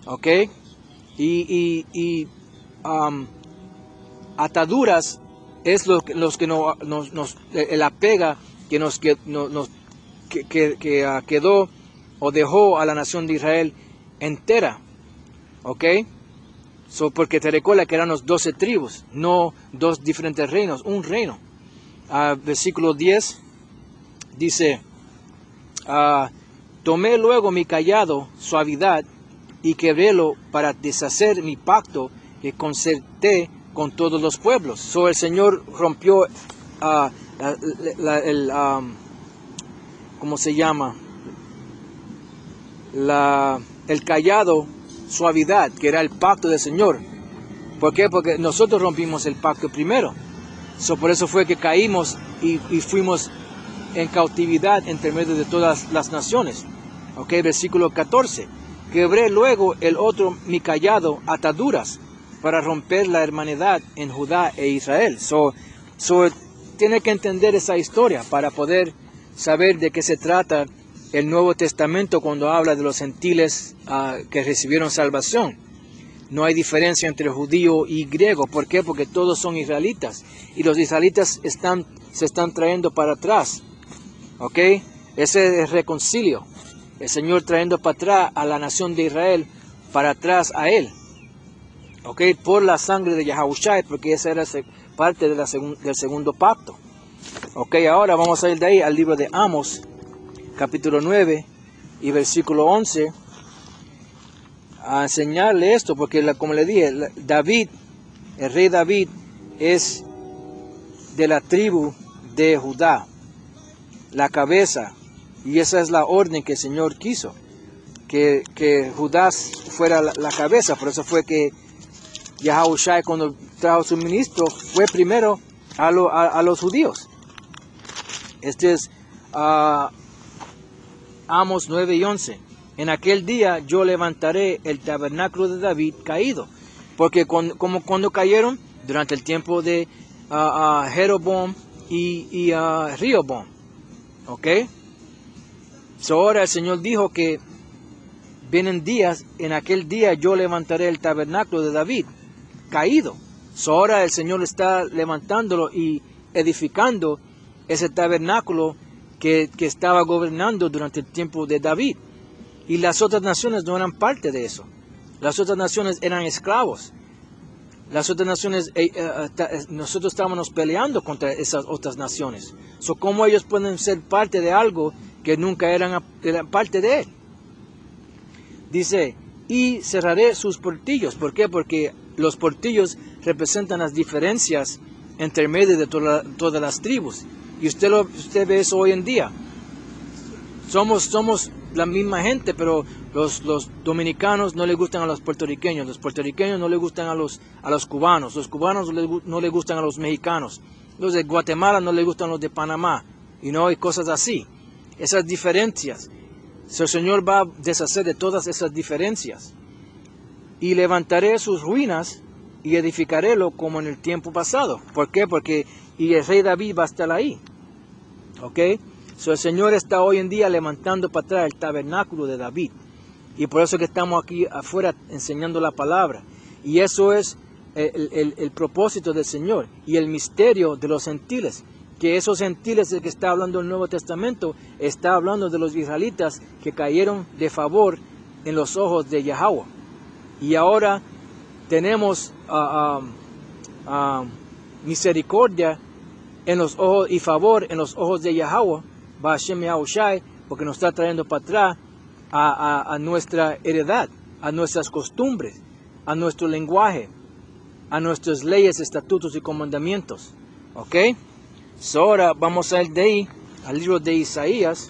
¿Ok? Ataduras es los que la pega que quedó o dejó a la nación de Israel entera. ¿Ok? Porque te recuerda que eran los 12 tribus, no 2 diferentes reinos, un reino. Versículo 10 dice, tomé luego mi callado, suavidad, y quebrélo para deshacer mi pacto que concerté con todos los pueblos. El Señor rompió ¿cómo se llama? El callado, suavidad, que era el pacto del Señor. ¿Por qué? Porque nosotros rompimos el pacto primero. Por eso fue que caímos y fuimos en cautividad entre medio de todas las naciones. ¿Ok? Versículo 14. Quebré luego el otro mi callado, ataduras, para romper la hermandad en Judá e Israel. Tiene que entender esa historia para poder saber de qué se trata el Nuevo Testamento cuando habla de los gentiles que recibieron salvación. No hay diferencia entre judío y griego. ¿Por qué? Porque todos son israelitas. Y los israelitas se están trayendo para atrás. ¿Ok? Ese es reconcilio. El Señor trayendo para atrás a la nación de Israel, para atrás a Él. ¿Ok? Por la sangre de Yahushua, porque esa era parte de del segundo pacto. Ok, ahora vamos a ir de ahí al libro de Amos, capítulo 9 y versículo 11, a enseñarle esto, porque como le dije, David, el rey David, es de la tribu de Judá, la cabeza, y esa es la orden que el Señor quiso, que Judá fuera la cabeza. Por eso fue que Yahushua, cuando trajo su ministro, fue primero a los judíos. Este es Amos 9 y 11. En aquel día yo levantaré el tabernáculo de David caído. Porque cuando cayeron, durante el tiempo de Jeroboam y Rehoboam. ¿Ok? So, ahora el Señor dijo que vienen días, en aquel día yo levantaré el tabernáculo de David caído. So, ahora el Señor está levantándolo y edificando ese tabernáculo que estaba gobernando durante el tiempo de David. Y las otras naciones no eran parte de eso. Las otras naciones eran esclavos. Las otras naciones, nosotros estábamos peleando contra esas otras naciones. So, ¿cómo ellos pueden ser parte de algo que nunca eran parte de él? Dice, y cerraré sus portillos. ¿Por qué? Porque los portillos representan las diferencias entre medio de todas las tribus. Y usted ve eso hoy en día. Somos la misma gente, pero los dominicanos no les gustan a los puertorriqueños no les gustan a los cubanos no les gustan a los mexicanos, los de Guatemala no les gustan a los de Panamá, y cosas así. Esas diferencias, el Señor va a deshacer de todas esas diferencias. Y levantaré sus ruinas y edificarélo como en el tiempo pasado. ¿Por qué? Porque el rey David va a estar ahí. ¿Ok? So, el Señor está hoy en día levantando para atrás el tabernáculo de David. Y por eso que estamos aquí afuera enseñando la palabra. Y eso es el propósito del Señor y el misterio de los gentiles. Que esos gentiles de que está hablando el Nuevo Testamento, está hablando de los israelitas que cayeron de favor en los ojos de Yahweh. Y ahora tenemos misericordia en los ojos y favor en los ojos de Yahweh, Ba'ashem Yahushai, porque nos está trayendo para atrás a nuestra heredad, a nuestras costumbres, a nuestro lenguaje, a nuestras leyes, estatutos y comandamientos. ¿Ok? So, ahora vamos a ir de ahí al libro de Isaías,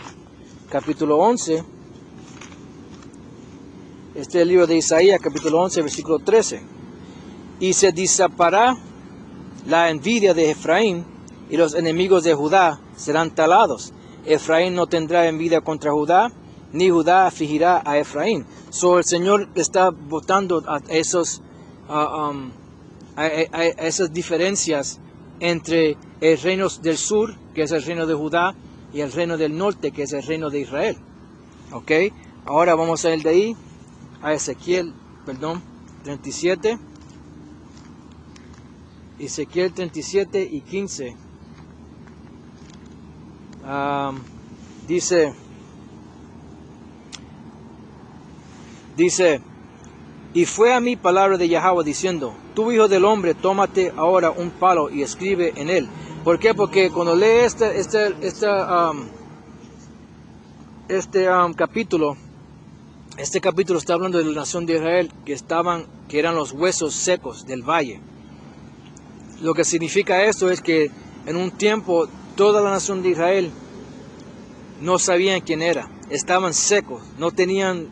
capítulo 11. Este es el libro de Isaías, capítulo 11, versículo 13. Y se disipará la envidia de Efraín, y los enemigos de Judá serán talados. Efraín no tendrá envidia contra Judá, ni Judá afligirá a Efraín. So, el Señor está botando a esas diferencias entre el reino del sur, que es el reino de Judá, y el reino del norte, que es el reino de Israel. ¿Ok? Ahora vamos a ir de ahí a Ezequiel 37. Ezequiel 37 y 15. Dice, y fue a mí palabra de Yahweh diciendo, tú hijo del hombre, tómate ahora un palo y escribe en él. ¿Por qué? Porque cuando lee capítulo, este capítulo está hablando de la nación de Israel que eran los huesos secos del valle. Lo que significa esto es que en un tiempo toda la nación de Israel no sabían quién era, estaban secos, no tenían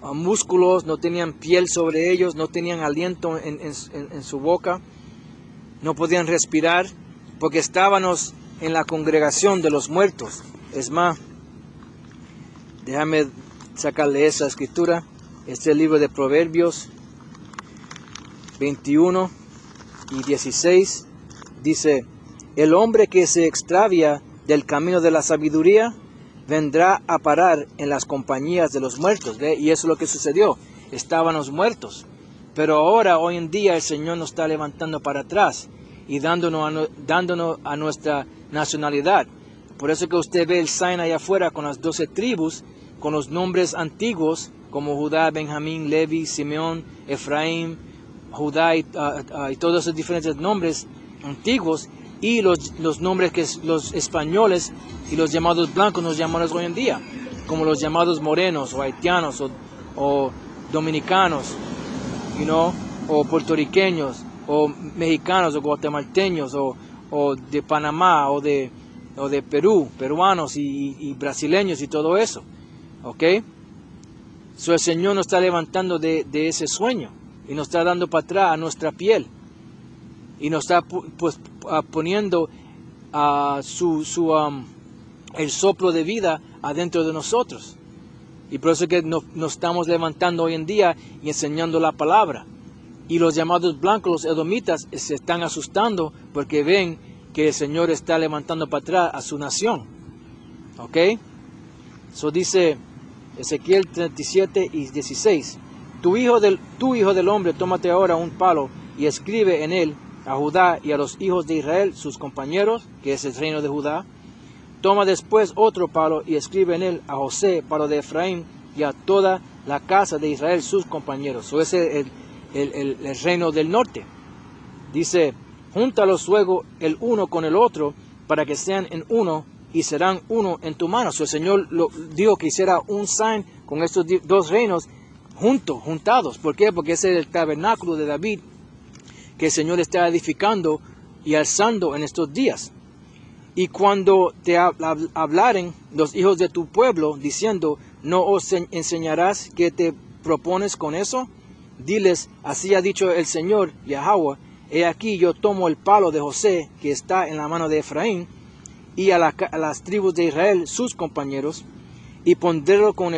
músculos, no tenían piel sobre ellos, no tenían aliento en su boca, no podían respirar, porque estábamos en la congregación de los muertos. Es más, déjame sacarle esa escritura. Este es el libro de Proverbios 21 y 16. Dice, el hombre que se extravia del camino de la sabiduría vendrá a parar en las compañías de los muertos. ¿Ve? Y eso es lo que sucedió. Estábamos muertos. Pero ahora, hoy en día, el Señor nos está levantando para atrás. y dándonos a nuestra nacionalidad. Por eso que usted ve el sign allá afuera con las 12 tribus, con los nombres antiguos, como Judá, Benjamín, Levi, Simeón, Efraín, Judá y todos esos diferentes nombres antiguos, y los nombres que los españoles y los llamados blancos nos llamamos hoy en día, como los llamados morenos o haitianos o dominicanos, o puertorriqueños o mexicanos o guatemalteños o de Panamá o de Perú, peruanos y brasileños y todo eso. ¿Ok? So, el Señor nos está levantando de ese sueño y nos está dando para atrás a nuestra piel y nos está poniendo el soplo de vida adentro de nosotros. Y por eso es que nos estamos levantando hoy en día y enseñando la palabra. Y los llamados blancos, los edomitas, se están asustando porque ven que el Señor está levantando para atrás a su nación. ¿Ok? Eso dice Ezequiel 37 y 16. Tu hijo del hombre, tómate ahora un palo y escribe en él a Judá y a los hijos de Israel, sus compañeros, que es el reino de Judá. Toma después otro palo y escribe en él a José, palo de Efraín, y a toda la casa de Israel, sus compañeros. Eso es el reino del norte. Dice, júntalos luego el uno con el otro, para que sean en uno, y serán uno en tu mano. So, el Señor dijo que hiciera un sign con estos dos reinos juntados. ¿Por qué? Porque ese es el tabernáculo de David que el Señor está edificando y alzando en estos días. Y cuando te hablaren los hijos de tu pueblo, diciendo, ¿no os enseñarás qué te propones con eso? Diles, así ha dicho el Señor, Yahweh, he aquí yo tomo el palo de José, que está en la mano de Efraín, y a las tribus de Israel, sus compañeros, y pondrélo con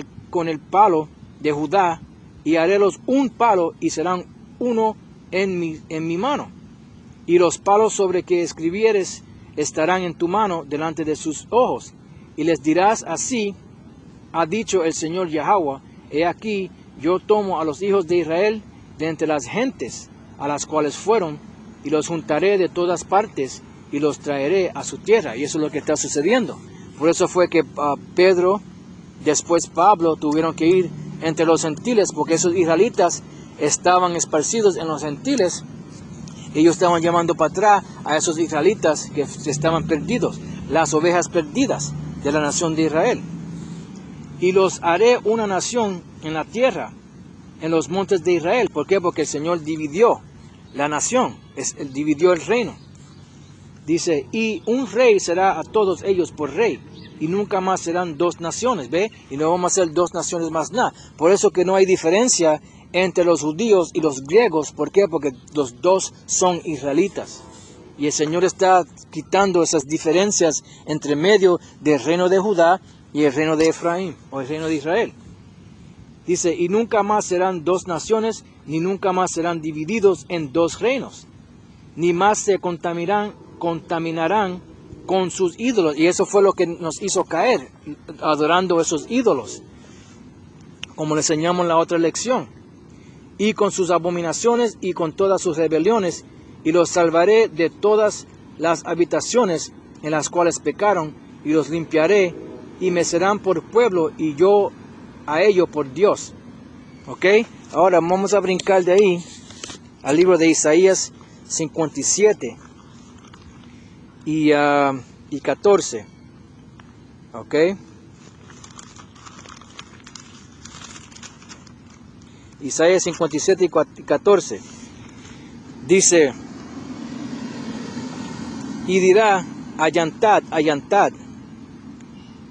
el palo de Judá, y harélos un palo, y serán uno en mi mano. Y los palos sobre que escribieres estarán en tu mano delante de sus ojos. Y les dirás, así ha dicho el Señor Yahweh, he aquí yo tomo a los hijos de Israel de entre las gentes a las cuales fueron, y los juntaré de todas partes, y los traeré a su tierra. Y eso es lo que está sucediendo. Por eso fue que Pedro, después Pablo, tuvieron que ir entre los gentiles, porque esos israelitas estaban esparcidos en los gentiles. Ellos estaban llamando para atrás a esos israelitas que estaban perdidos, las ovejas perdidas de la nación de Israel. Y los haré una nación en la tierra, en los montes de Israel. ¿Por qué? Porque el Señor dividió la nación, dividió el reino. Dice, y un rey será a todos ellos por rey, y nunca más serán dos naciones, ¿ve? Y no vamos a ser dos naciones más nada. Por eso que no hay diferencia entre los judíos y los griegos. ¿Por qué? Porque los dos son israelitas. Y el Señor está quitando esas diferencias entre medio del reino de Judá y el reino de Efraín, o el reino de Israel. Dice, y nunca más serán dos naciones, ni nunca más serán divididos en dos reinos, ni más se contaminarán con sus ídolos. Y eso fue lo que nos hizo caer, adorando esos ídolos, como le enseñamos en la otra lección. Y con sus abominaciones y con todas sus rebeliones, y los salvaré de todas las habitaciones en las cuales pecaron, y los limpiaré, y me serán por pueblo, y yo a ellos por Dios. ¿Ok? Ahora vamos a brincar de ahí al libro de Isaías 57 y 14. ¿Ok? Isaías 57 y 14. Dice, y dirá, allantad,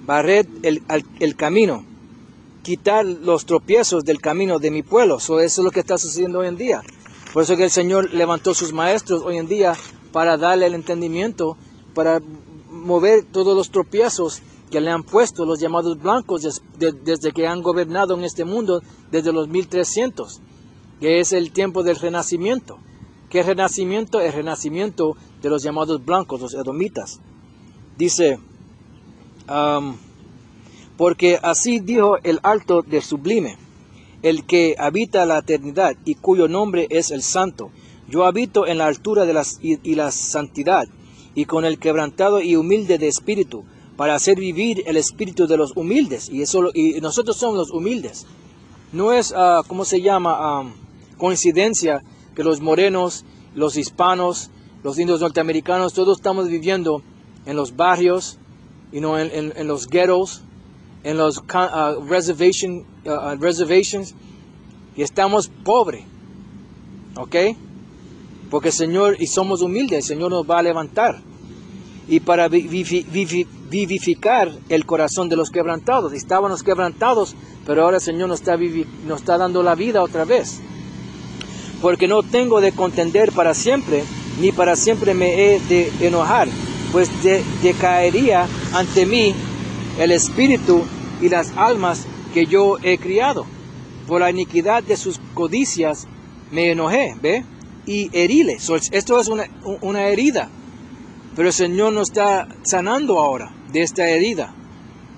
barred el camino, quitar los tropiezos del camino de mi pueblo. Eso es lo que está sucediendo hoy en día. Por eso que el Señor levantó sus maestros hoy en día para darle el entendimiento, para mover todos los tropiezos que le han puesto los llamados blancos desde que han gobernado en este mundo desde los 1300, que es el tiempo del renacimiento. ¿Qué renacimiento? El renacimiento de los llamados blancos, los edomitas. Dice, porque así dijo el alto del sublime, el que habita la eternidad y cuyo nombre es el santo. Yo habito en la altura de y la santidad, y con el quebrantado y humilde de espíritu, para hacer vivir el espíritu de los humildes. Y nosotros somos los humildes. No es, ¿cómo se llama? Coincidencia que los morenos, los hispanos, los indios norteamericanos, todos estamos viviendo en los barrios, en los ghettos, en los reservations, y estamos pobres, ¿ok? Porque el Señor, y somos humildes, el Señor nos va a levantar. Y para vivificar el corazón de los quebrantados. Estábamos quebrantados, pero ahora el Señor nos está dando la vida otra vez. Porque no tengo de contender para siempre, ni para siempre me he de enojar, pues decaería ante mí el espíritu y las almas que yo he criado. Por la iniquidad de sus codicias me enojé, ¿ve? Y heríle. Esto es una herida. Pero el Señor nos está sanando ahora de esta herida.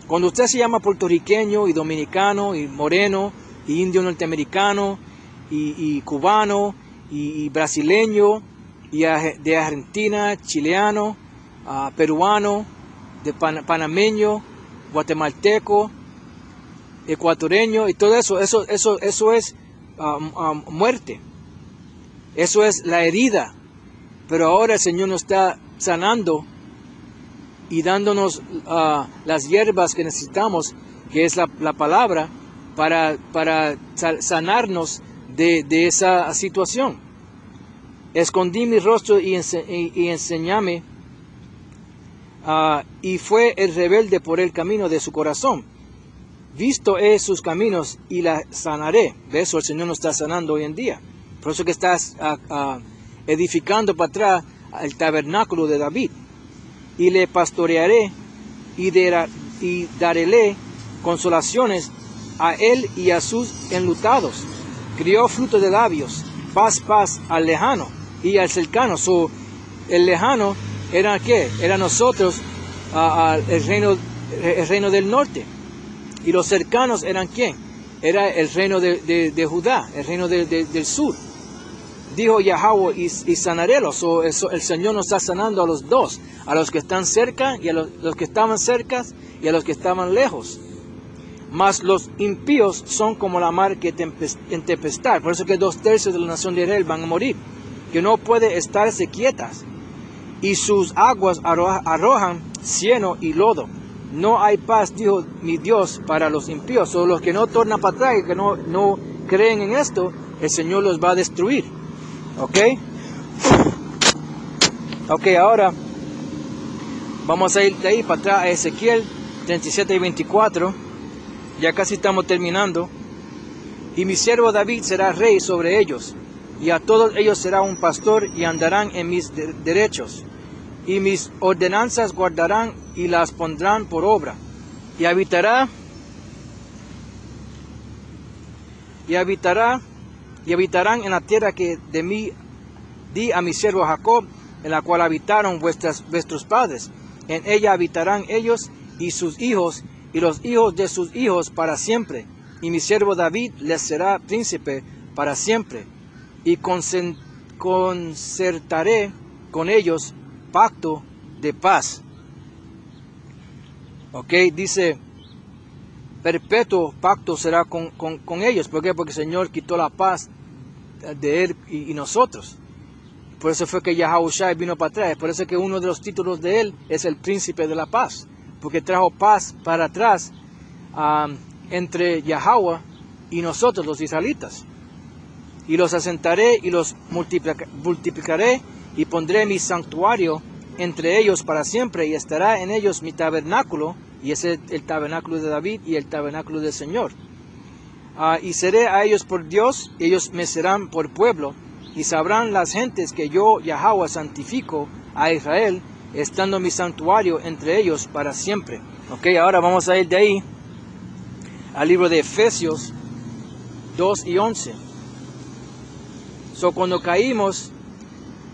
Cuando usted se llama puertorriqueño y dominicano y moreno y indio norteamericano y cubano y brasileño y de Argentina, chileano, peruano, de panameño, guatemalteco, ecuatoriano y todo eso es muerte. Eso es la herida. Pero ahora el Señor nos está sanando y dándonos las hierbas que necesitamos, que es la palabra, para sanarnos de esa situación. Escondí mi rostro y enseñame, y fue el rebelde por el camino de su corazón. Visto he sus caminos y la sanaré. De eso el Señor nos está sanando hoy en día. Por eso que estás edificando para atrás el tabernáculo de David. Y le pastorearé y daréle consolaciones a él y a sus enlutados. Crió fruto de labios, paz al lejano y al cercano. El lejano era ¿qué? Era nosotros, el reino del norte. Y los cercanos eran ¿quién? Era el reino de Judá, el reino del sur. Dijo Yahweh, y sanarélos. El Señor nos está sanando a los dos, a los que están cerca y a los que estaban cerca y a los que estaban lejos. Mas los impíos son como la mar que en tempestad. Por eso que 2/3 de la nación de Israel van a morir, que no puede estarse quietas. Y sus aguas arrojan cieno y lodo. No hay paz, dijo mi Dios, para los impíos. O los que no tornan para atrás y que no creen en esto, el Señor los va a destruir. ¿Ok? Ok, ahora vamos a ir de ahí para atrás a Ezequiel 37 y 24. Ya casi estamos terminando. Y mi siervo David será rey sobre ellos, y a todos ellos será un pastor, y andarán en mis derechos. Y mis ordenanzas guardarán y las pondrán por obra. Y habitarán en la tierra que de mí di a mi siervo Jacob, en la cual habitaron vuestros padres. En ella habitarán ellos y sus hijos, y los hijos de sus hijos para siempre. Y mi siervo David les será príncipe para siempre. Y concertaré con ellos pacto de paz. Ok, dice, perpetuo pacto será con ellos. ¿Por qué? Porque el Señor quitó la paz de él y nosotros. Por eso fue que Yahushua vino para atrás. Por eso que uno de los títulos de él es el príncipe de la paz. Porque trajo paz para atrás entre Yahweh y nosotros, los israelitas. Y los asentaré y los multiplicaré y pondré mi santuario entre ellos para siempre, y estará en ellos mi tabernáculo, y ese es el tabernáculo de David y el tabernáculo del Señor. Y seré a ellos por Dios, y ellos me serán por pueblo, y sabrán las gentes que yo, Yahweh, santifico a Israel, estando mi santuario entre ellos para siempre. Ok, ahora vamos a ir de ahí al libro de Efesios 2 y 11. Cuando caímos,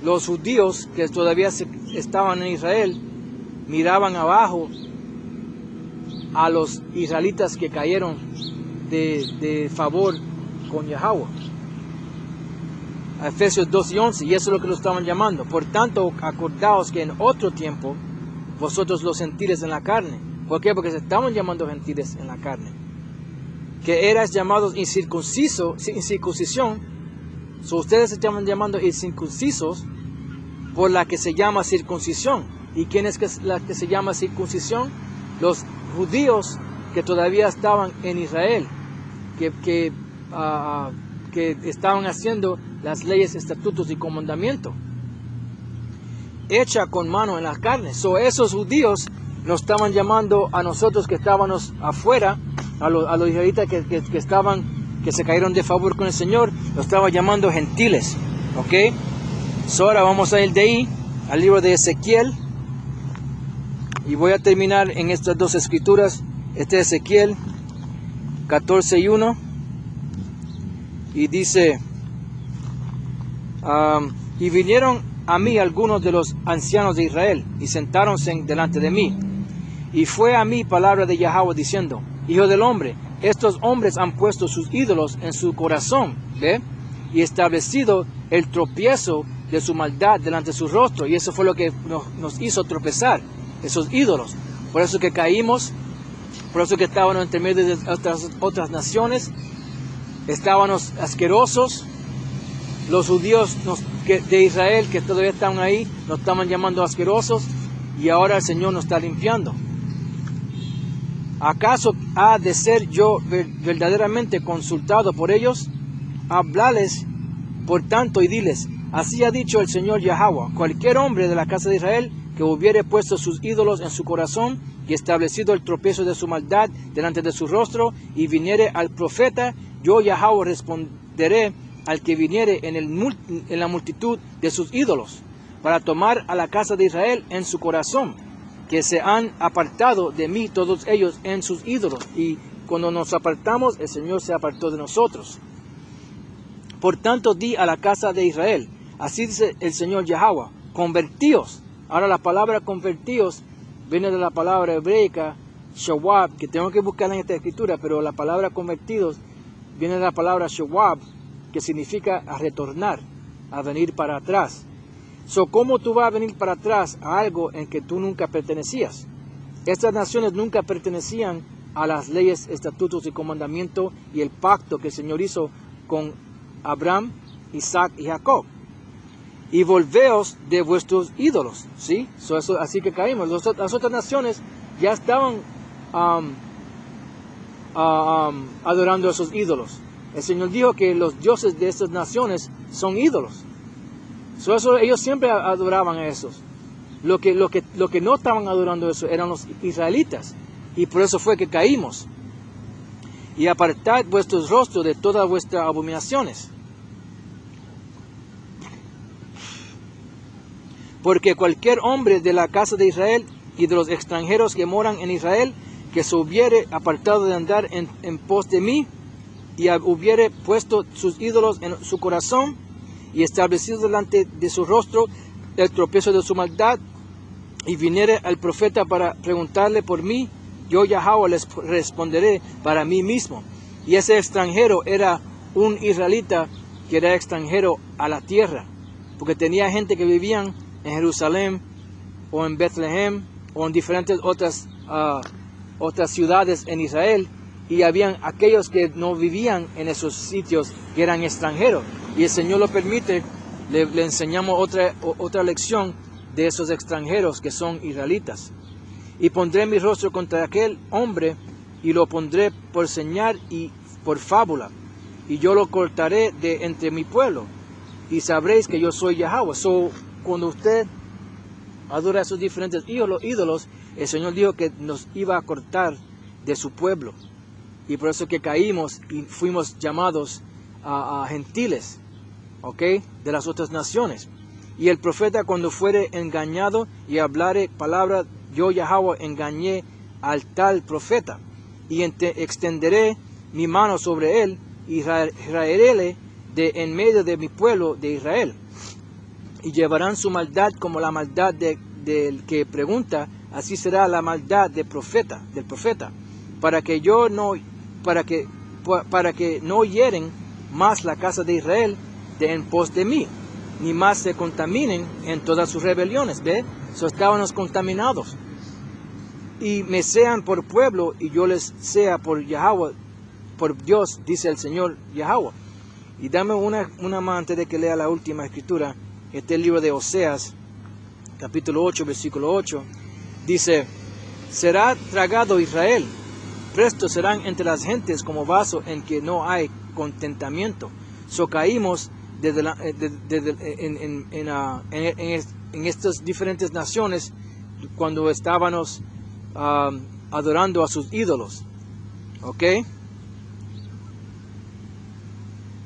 los judíos que todavía estaban en Israel miraban abajo a los israelitas que cayeron de favor con Yahweh. a Efesios 2 y 11, y eso es lo que lo estaban llamando. Por tanto, acordaos que en otro tiempo vosotros los gentiles en la carne. ¿Por qué? Porque se estaban llamando gentiles en la carne. Que eras llamados incircuncisión. Ustedes se estaban llamando incircuncisos por la que se llama circuncisión. ¿Y quién es la que se llama circuncisión? Los judíos que todavía estaban en Israel, que estaban haciendo las leyes, estatutos y comandamientos, hecha con mano en la carne. Esos judíos nos estaban llamando a nosotros que estábamos afuera, a los israelitas que se cayeron de favor con el Señor, los estaban llamando gentiles. ¿Ok? Ahora vamos a ir de ahí al libro de Ezequiel. Y voy a terminar en estas dos escrituras. Este es Ezequiel 14:1. Y dice, y vinieron a mí algunos de los ancianos de Israel, y sentáronse delante de mí. Y fue a mí palabra de Yahweh diciendo, hijo del hombre, estos hombres han puesto sus ídolos en su corazón, ¿ve? Y establecido el tropiezo de su maldad delante de su rostro. Y eso fue lo que nos hizo tropezar, esos ídolos. Por eso que caímos, por eso que estábamos entre medio de otras naciones, estábamos asquerosos. Los judíos de Israel que todavía estaban ahí, nos estaban llamando asquerosos, y ahora el Señor nos está limpiando. ¿Acaso ha de ser yo verdaderamente consultado por ellos? Hablales por tanto y diles, así ha dicho el Señor Yahweh, cualquier hombre de la casa de Israel que hubiere puesto sus ídolos en su corazón y establecido el tropiezo de su maldad delante de su rostro, y viniere al profeta, yo Yahweh responderé al que viniere en la multitud de sus ídolos, para tomar a la casa de Israel en su corazón, que se han apartado de mí todos ellos en sus ídolos. Y cuando nos apartamos, el Señor se apartó de nosotros. Por tanto, di a la casa de Israel, así dice el Señor Yahweh, convertíos. Ahora la palabra convertíos viene de la palabra hebreica shawab, que tengo que buscarla en esta escritura, pero la palabra convertidos viene de la palabra shawab, que significa a retornar, a venir para atrás. ¿Cómo tú vas a venir para atrás a algo en que tú nunca pertenecías? Estas naciones nunca pertenecían a las leyes, estatutos y comandamientos y el pacto que el Señor hizo con Abraham, Isaac y Jacob. Y volveos de vuestros ídolos, ¿sí? Así que caímos. Las otras naciones ya estaban adorando a esos ídolos. El Señor dijo que los dioses de estas naciones son ídolos. Ellos siempre adoraban a esos. Lo que no estaban adorando eso eran los israelitas. Y por eso fue que caímos. Y apartad vuestros rostros de todas vuestras abominaciones. Porque cualquier hombre de la casa de Israel y de los extranjeros que moran en Israel, que se hubiere apartado de andar en pos de mí, y hubiere puesto sus ídolos en su corazón, y establecido delante de su rostro el tropiezo de su maldad, y viniere al profeta para preguntarle por mí, yo Yahweh les responderé para mí mismo. Y ese extranjero era un israelita que era extranjero a la tierra, porque tenía gente que vivían en Jerusalén o en Bethlehem o en diferentes otras ciudades en Israel, y habían aquellos que no vivían en esos sitios, que eran extranjeros. Y el Señor lo permite, le enseñamos otra lección de esos extranjeros que son israelitas. Y pondré mi rostro contra aquel hombre, y lo pondré por señal y por fábula, y yo lo cortaré de entre mi pueblo, y sabréis que yo soy Yahweh. Cuando usted adora a esos diferentes ídolos, el Señor dijo que nos iba a cortar de su pueblo. Y por eso que caímos y fuimos llamados a gentiles, ¿ok? De las otras naciones. Y el profeta, cuando fuere engañado y hablare palabra, yo Yahweh engañé al tal profeta, y extenderé mi mano sobre él, y raeréle de en medio de mi pueblo de Israel. Y llevarán su maldad como la maldad del que pregunta, así será la maldad del profeta, para que no hieren más la casa de Israel, de en pos de mí, ni más se contaminen en todas sus rebeliones. ¿Ve? Estábamos contaminados. Y me sean por pueblo y yo les sea por Yahweh, por Dios, dice el Señor Yahweh. Y dame una más antes de que lea la última escritura. Este es el libro de Oseas, capítulo 8, versículo 8. Dice: será tragado Israel, presto serán entre las gentes como vaso en que no hay contentamiento. Caímos en estas diferentes naciones cuando estábamos adorando a sus ídolos. ¿Ok?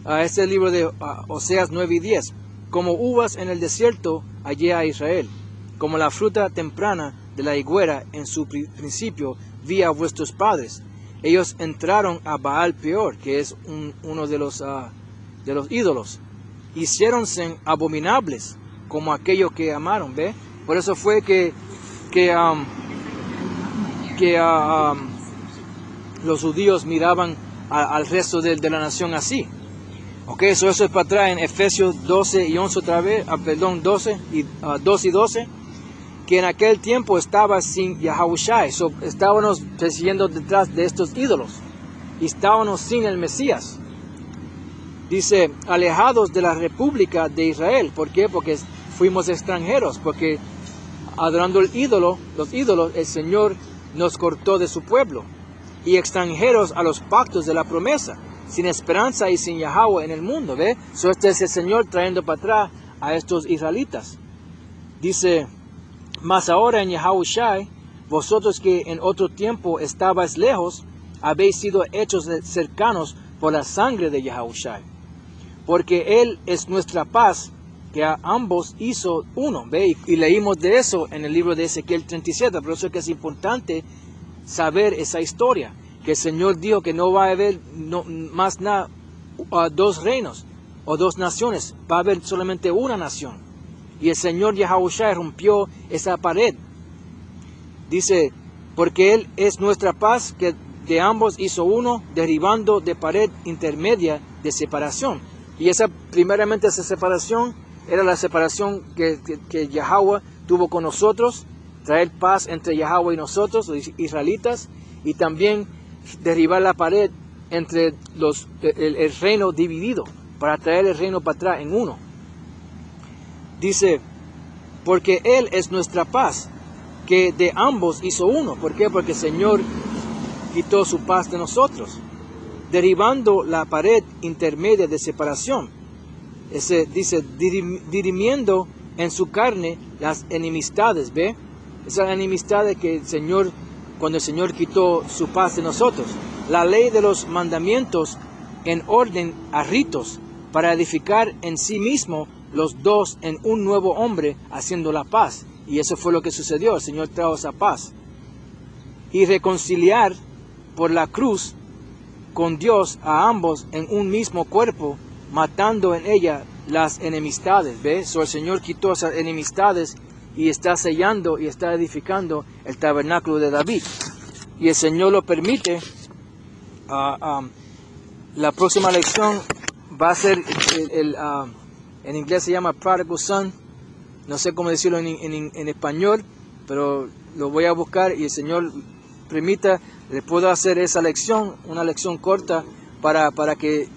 Este es el libro de Oseas 9 y 10. Como uvas en el desierto hallé a Israel, como la fruta temprana de la higuera en su principio vi a vuestros padres. Ellos entraron a Baal Peor, que es uno de los ídolos. Hiciéronse abominables como aquello que amaron. ¿Ve? Por eso fue que los judíos miraban al resto de la nación así. Ok, eso es para atrás en Efesios 12 y 11 otra vez, 12 y 12, que en aquel tiempo estaba sin Yahushai. Estábamos persiguiendo detrás de estos ídolos y estábamos sin el Mesías. Dice, alejados de la república de Israel. ¿Por qué? Porque fuimos extranjeros, porque adorando los ídolos, el Señor nos cortó de su pueblo, y extranjeros a los pactos de la promesa, sin esperanza y sin Yahweh en el mundo. ¿Ve? Este es el Señor trayendo para atrás a estos israelitas. Dice, mas ahora en Yahushai, vosotros que en otro tiempo estabais lejos, habéis sido hechos cercanos por la sangre de Yahushai. Porque Él es nuestra paz, que a ambos hizo uno. ¿Ve? Y leímos de eso en el libro de Ezequiel 37. Por eso es que es importante saber esa historia. Que el Señor dijo que no va a haber más nada, dos reinos o dos naciones. Va a haber solamente una nación. Y el Señor Yahushua rompió esa pared. Dice, porque Él es nuestra paz, que de ambos hizo uno, derribando de pared intermedia de separación. Y primeramente esa separación era la separación que Yahweh tuvo con nosotros, traer paz entre Yahweh y nosotros, los israelitas, y también derribar la pared entre el reino dividido, para traer el reino para atrás en uno. Dice, porque Él es nuestra paz, que de ambos hizo uno. ¿Por qué? Porque el Señor quitó su paz de nosotros, derribando la pared intermedia de separación. Dice, dirimiendo en su carne las enemistades. ¿Ve? Esas enemistades que cuando el Señor quitó su paz de nosotros. La ley de los mandamientos en orden a ritos, para edificar en sí mismo los dos en un nuevo hombre, haciendo la paz. Y eso fue lo que sucedió. El Señor trajo esa paz. Y reconciliar por la cruz con Dios a ambos en un mismo cuerpo, matando en ella las enemistades. ¿Ves? El Señor quitó esas enemistades y está sellando y está edificando el tabernáculo de David. Y el Señor lo permite. La próxima lección va a ser, en inglés se llama Prodigal Son. No sé cómo decirlo en español, pero lo voy a buscar y el Señor permita, le puedo hacer esa lección, una lección corta, para que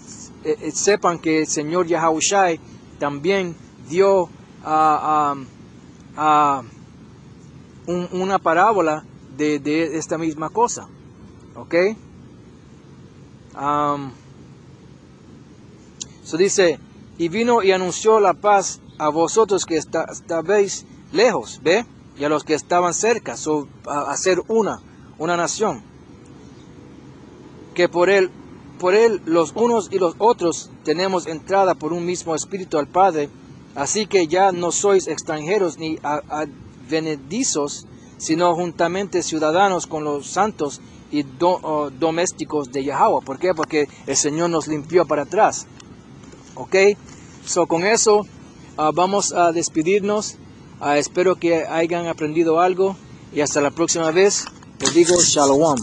sepan que el Señor Yahushai también dio una parábola de esta misma cosa. ¿Ok? Dice, y vino y anunció la paz a vosotros que estabais lejos, ¿ve? Y a los que estaban cerca, a hacer una nación. Que por él los unos y los otros tenemos entrada por un mismo espíritu al Padre. Así que ya no sois extranjeros ni advenedizos, sino juntamente ciudadanos con los santos y domésticos de Yahweh. ¿Por qué? Porque el Señor nos limpió para atrás. ¿Ok? Con eso vamos a despedirnos. Espero que hayan aprendido algo y hasta la próxima vez. Les digo Shalom.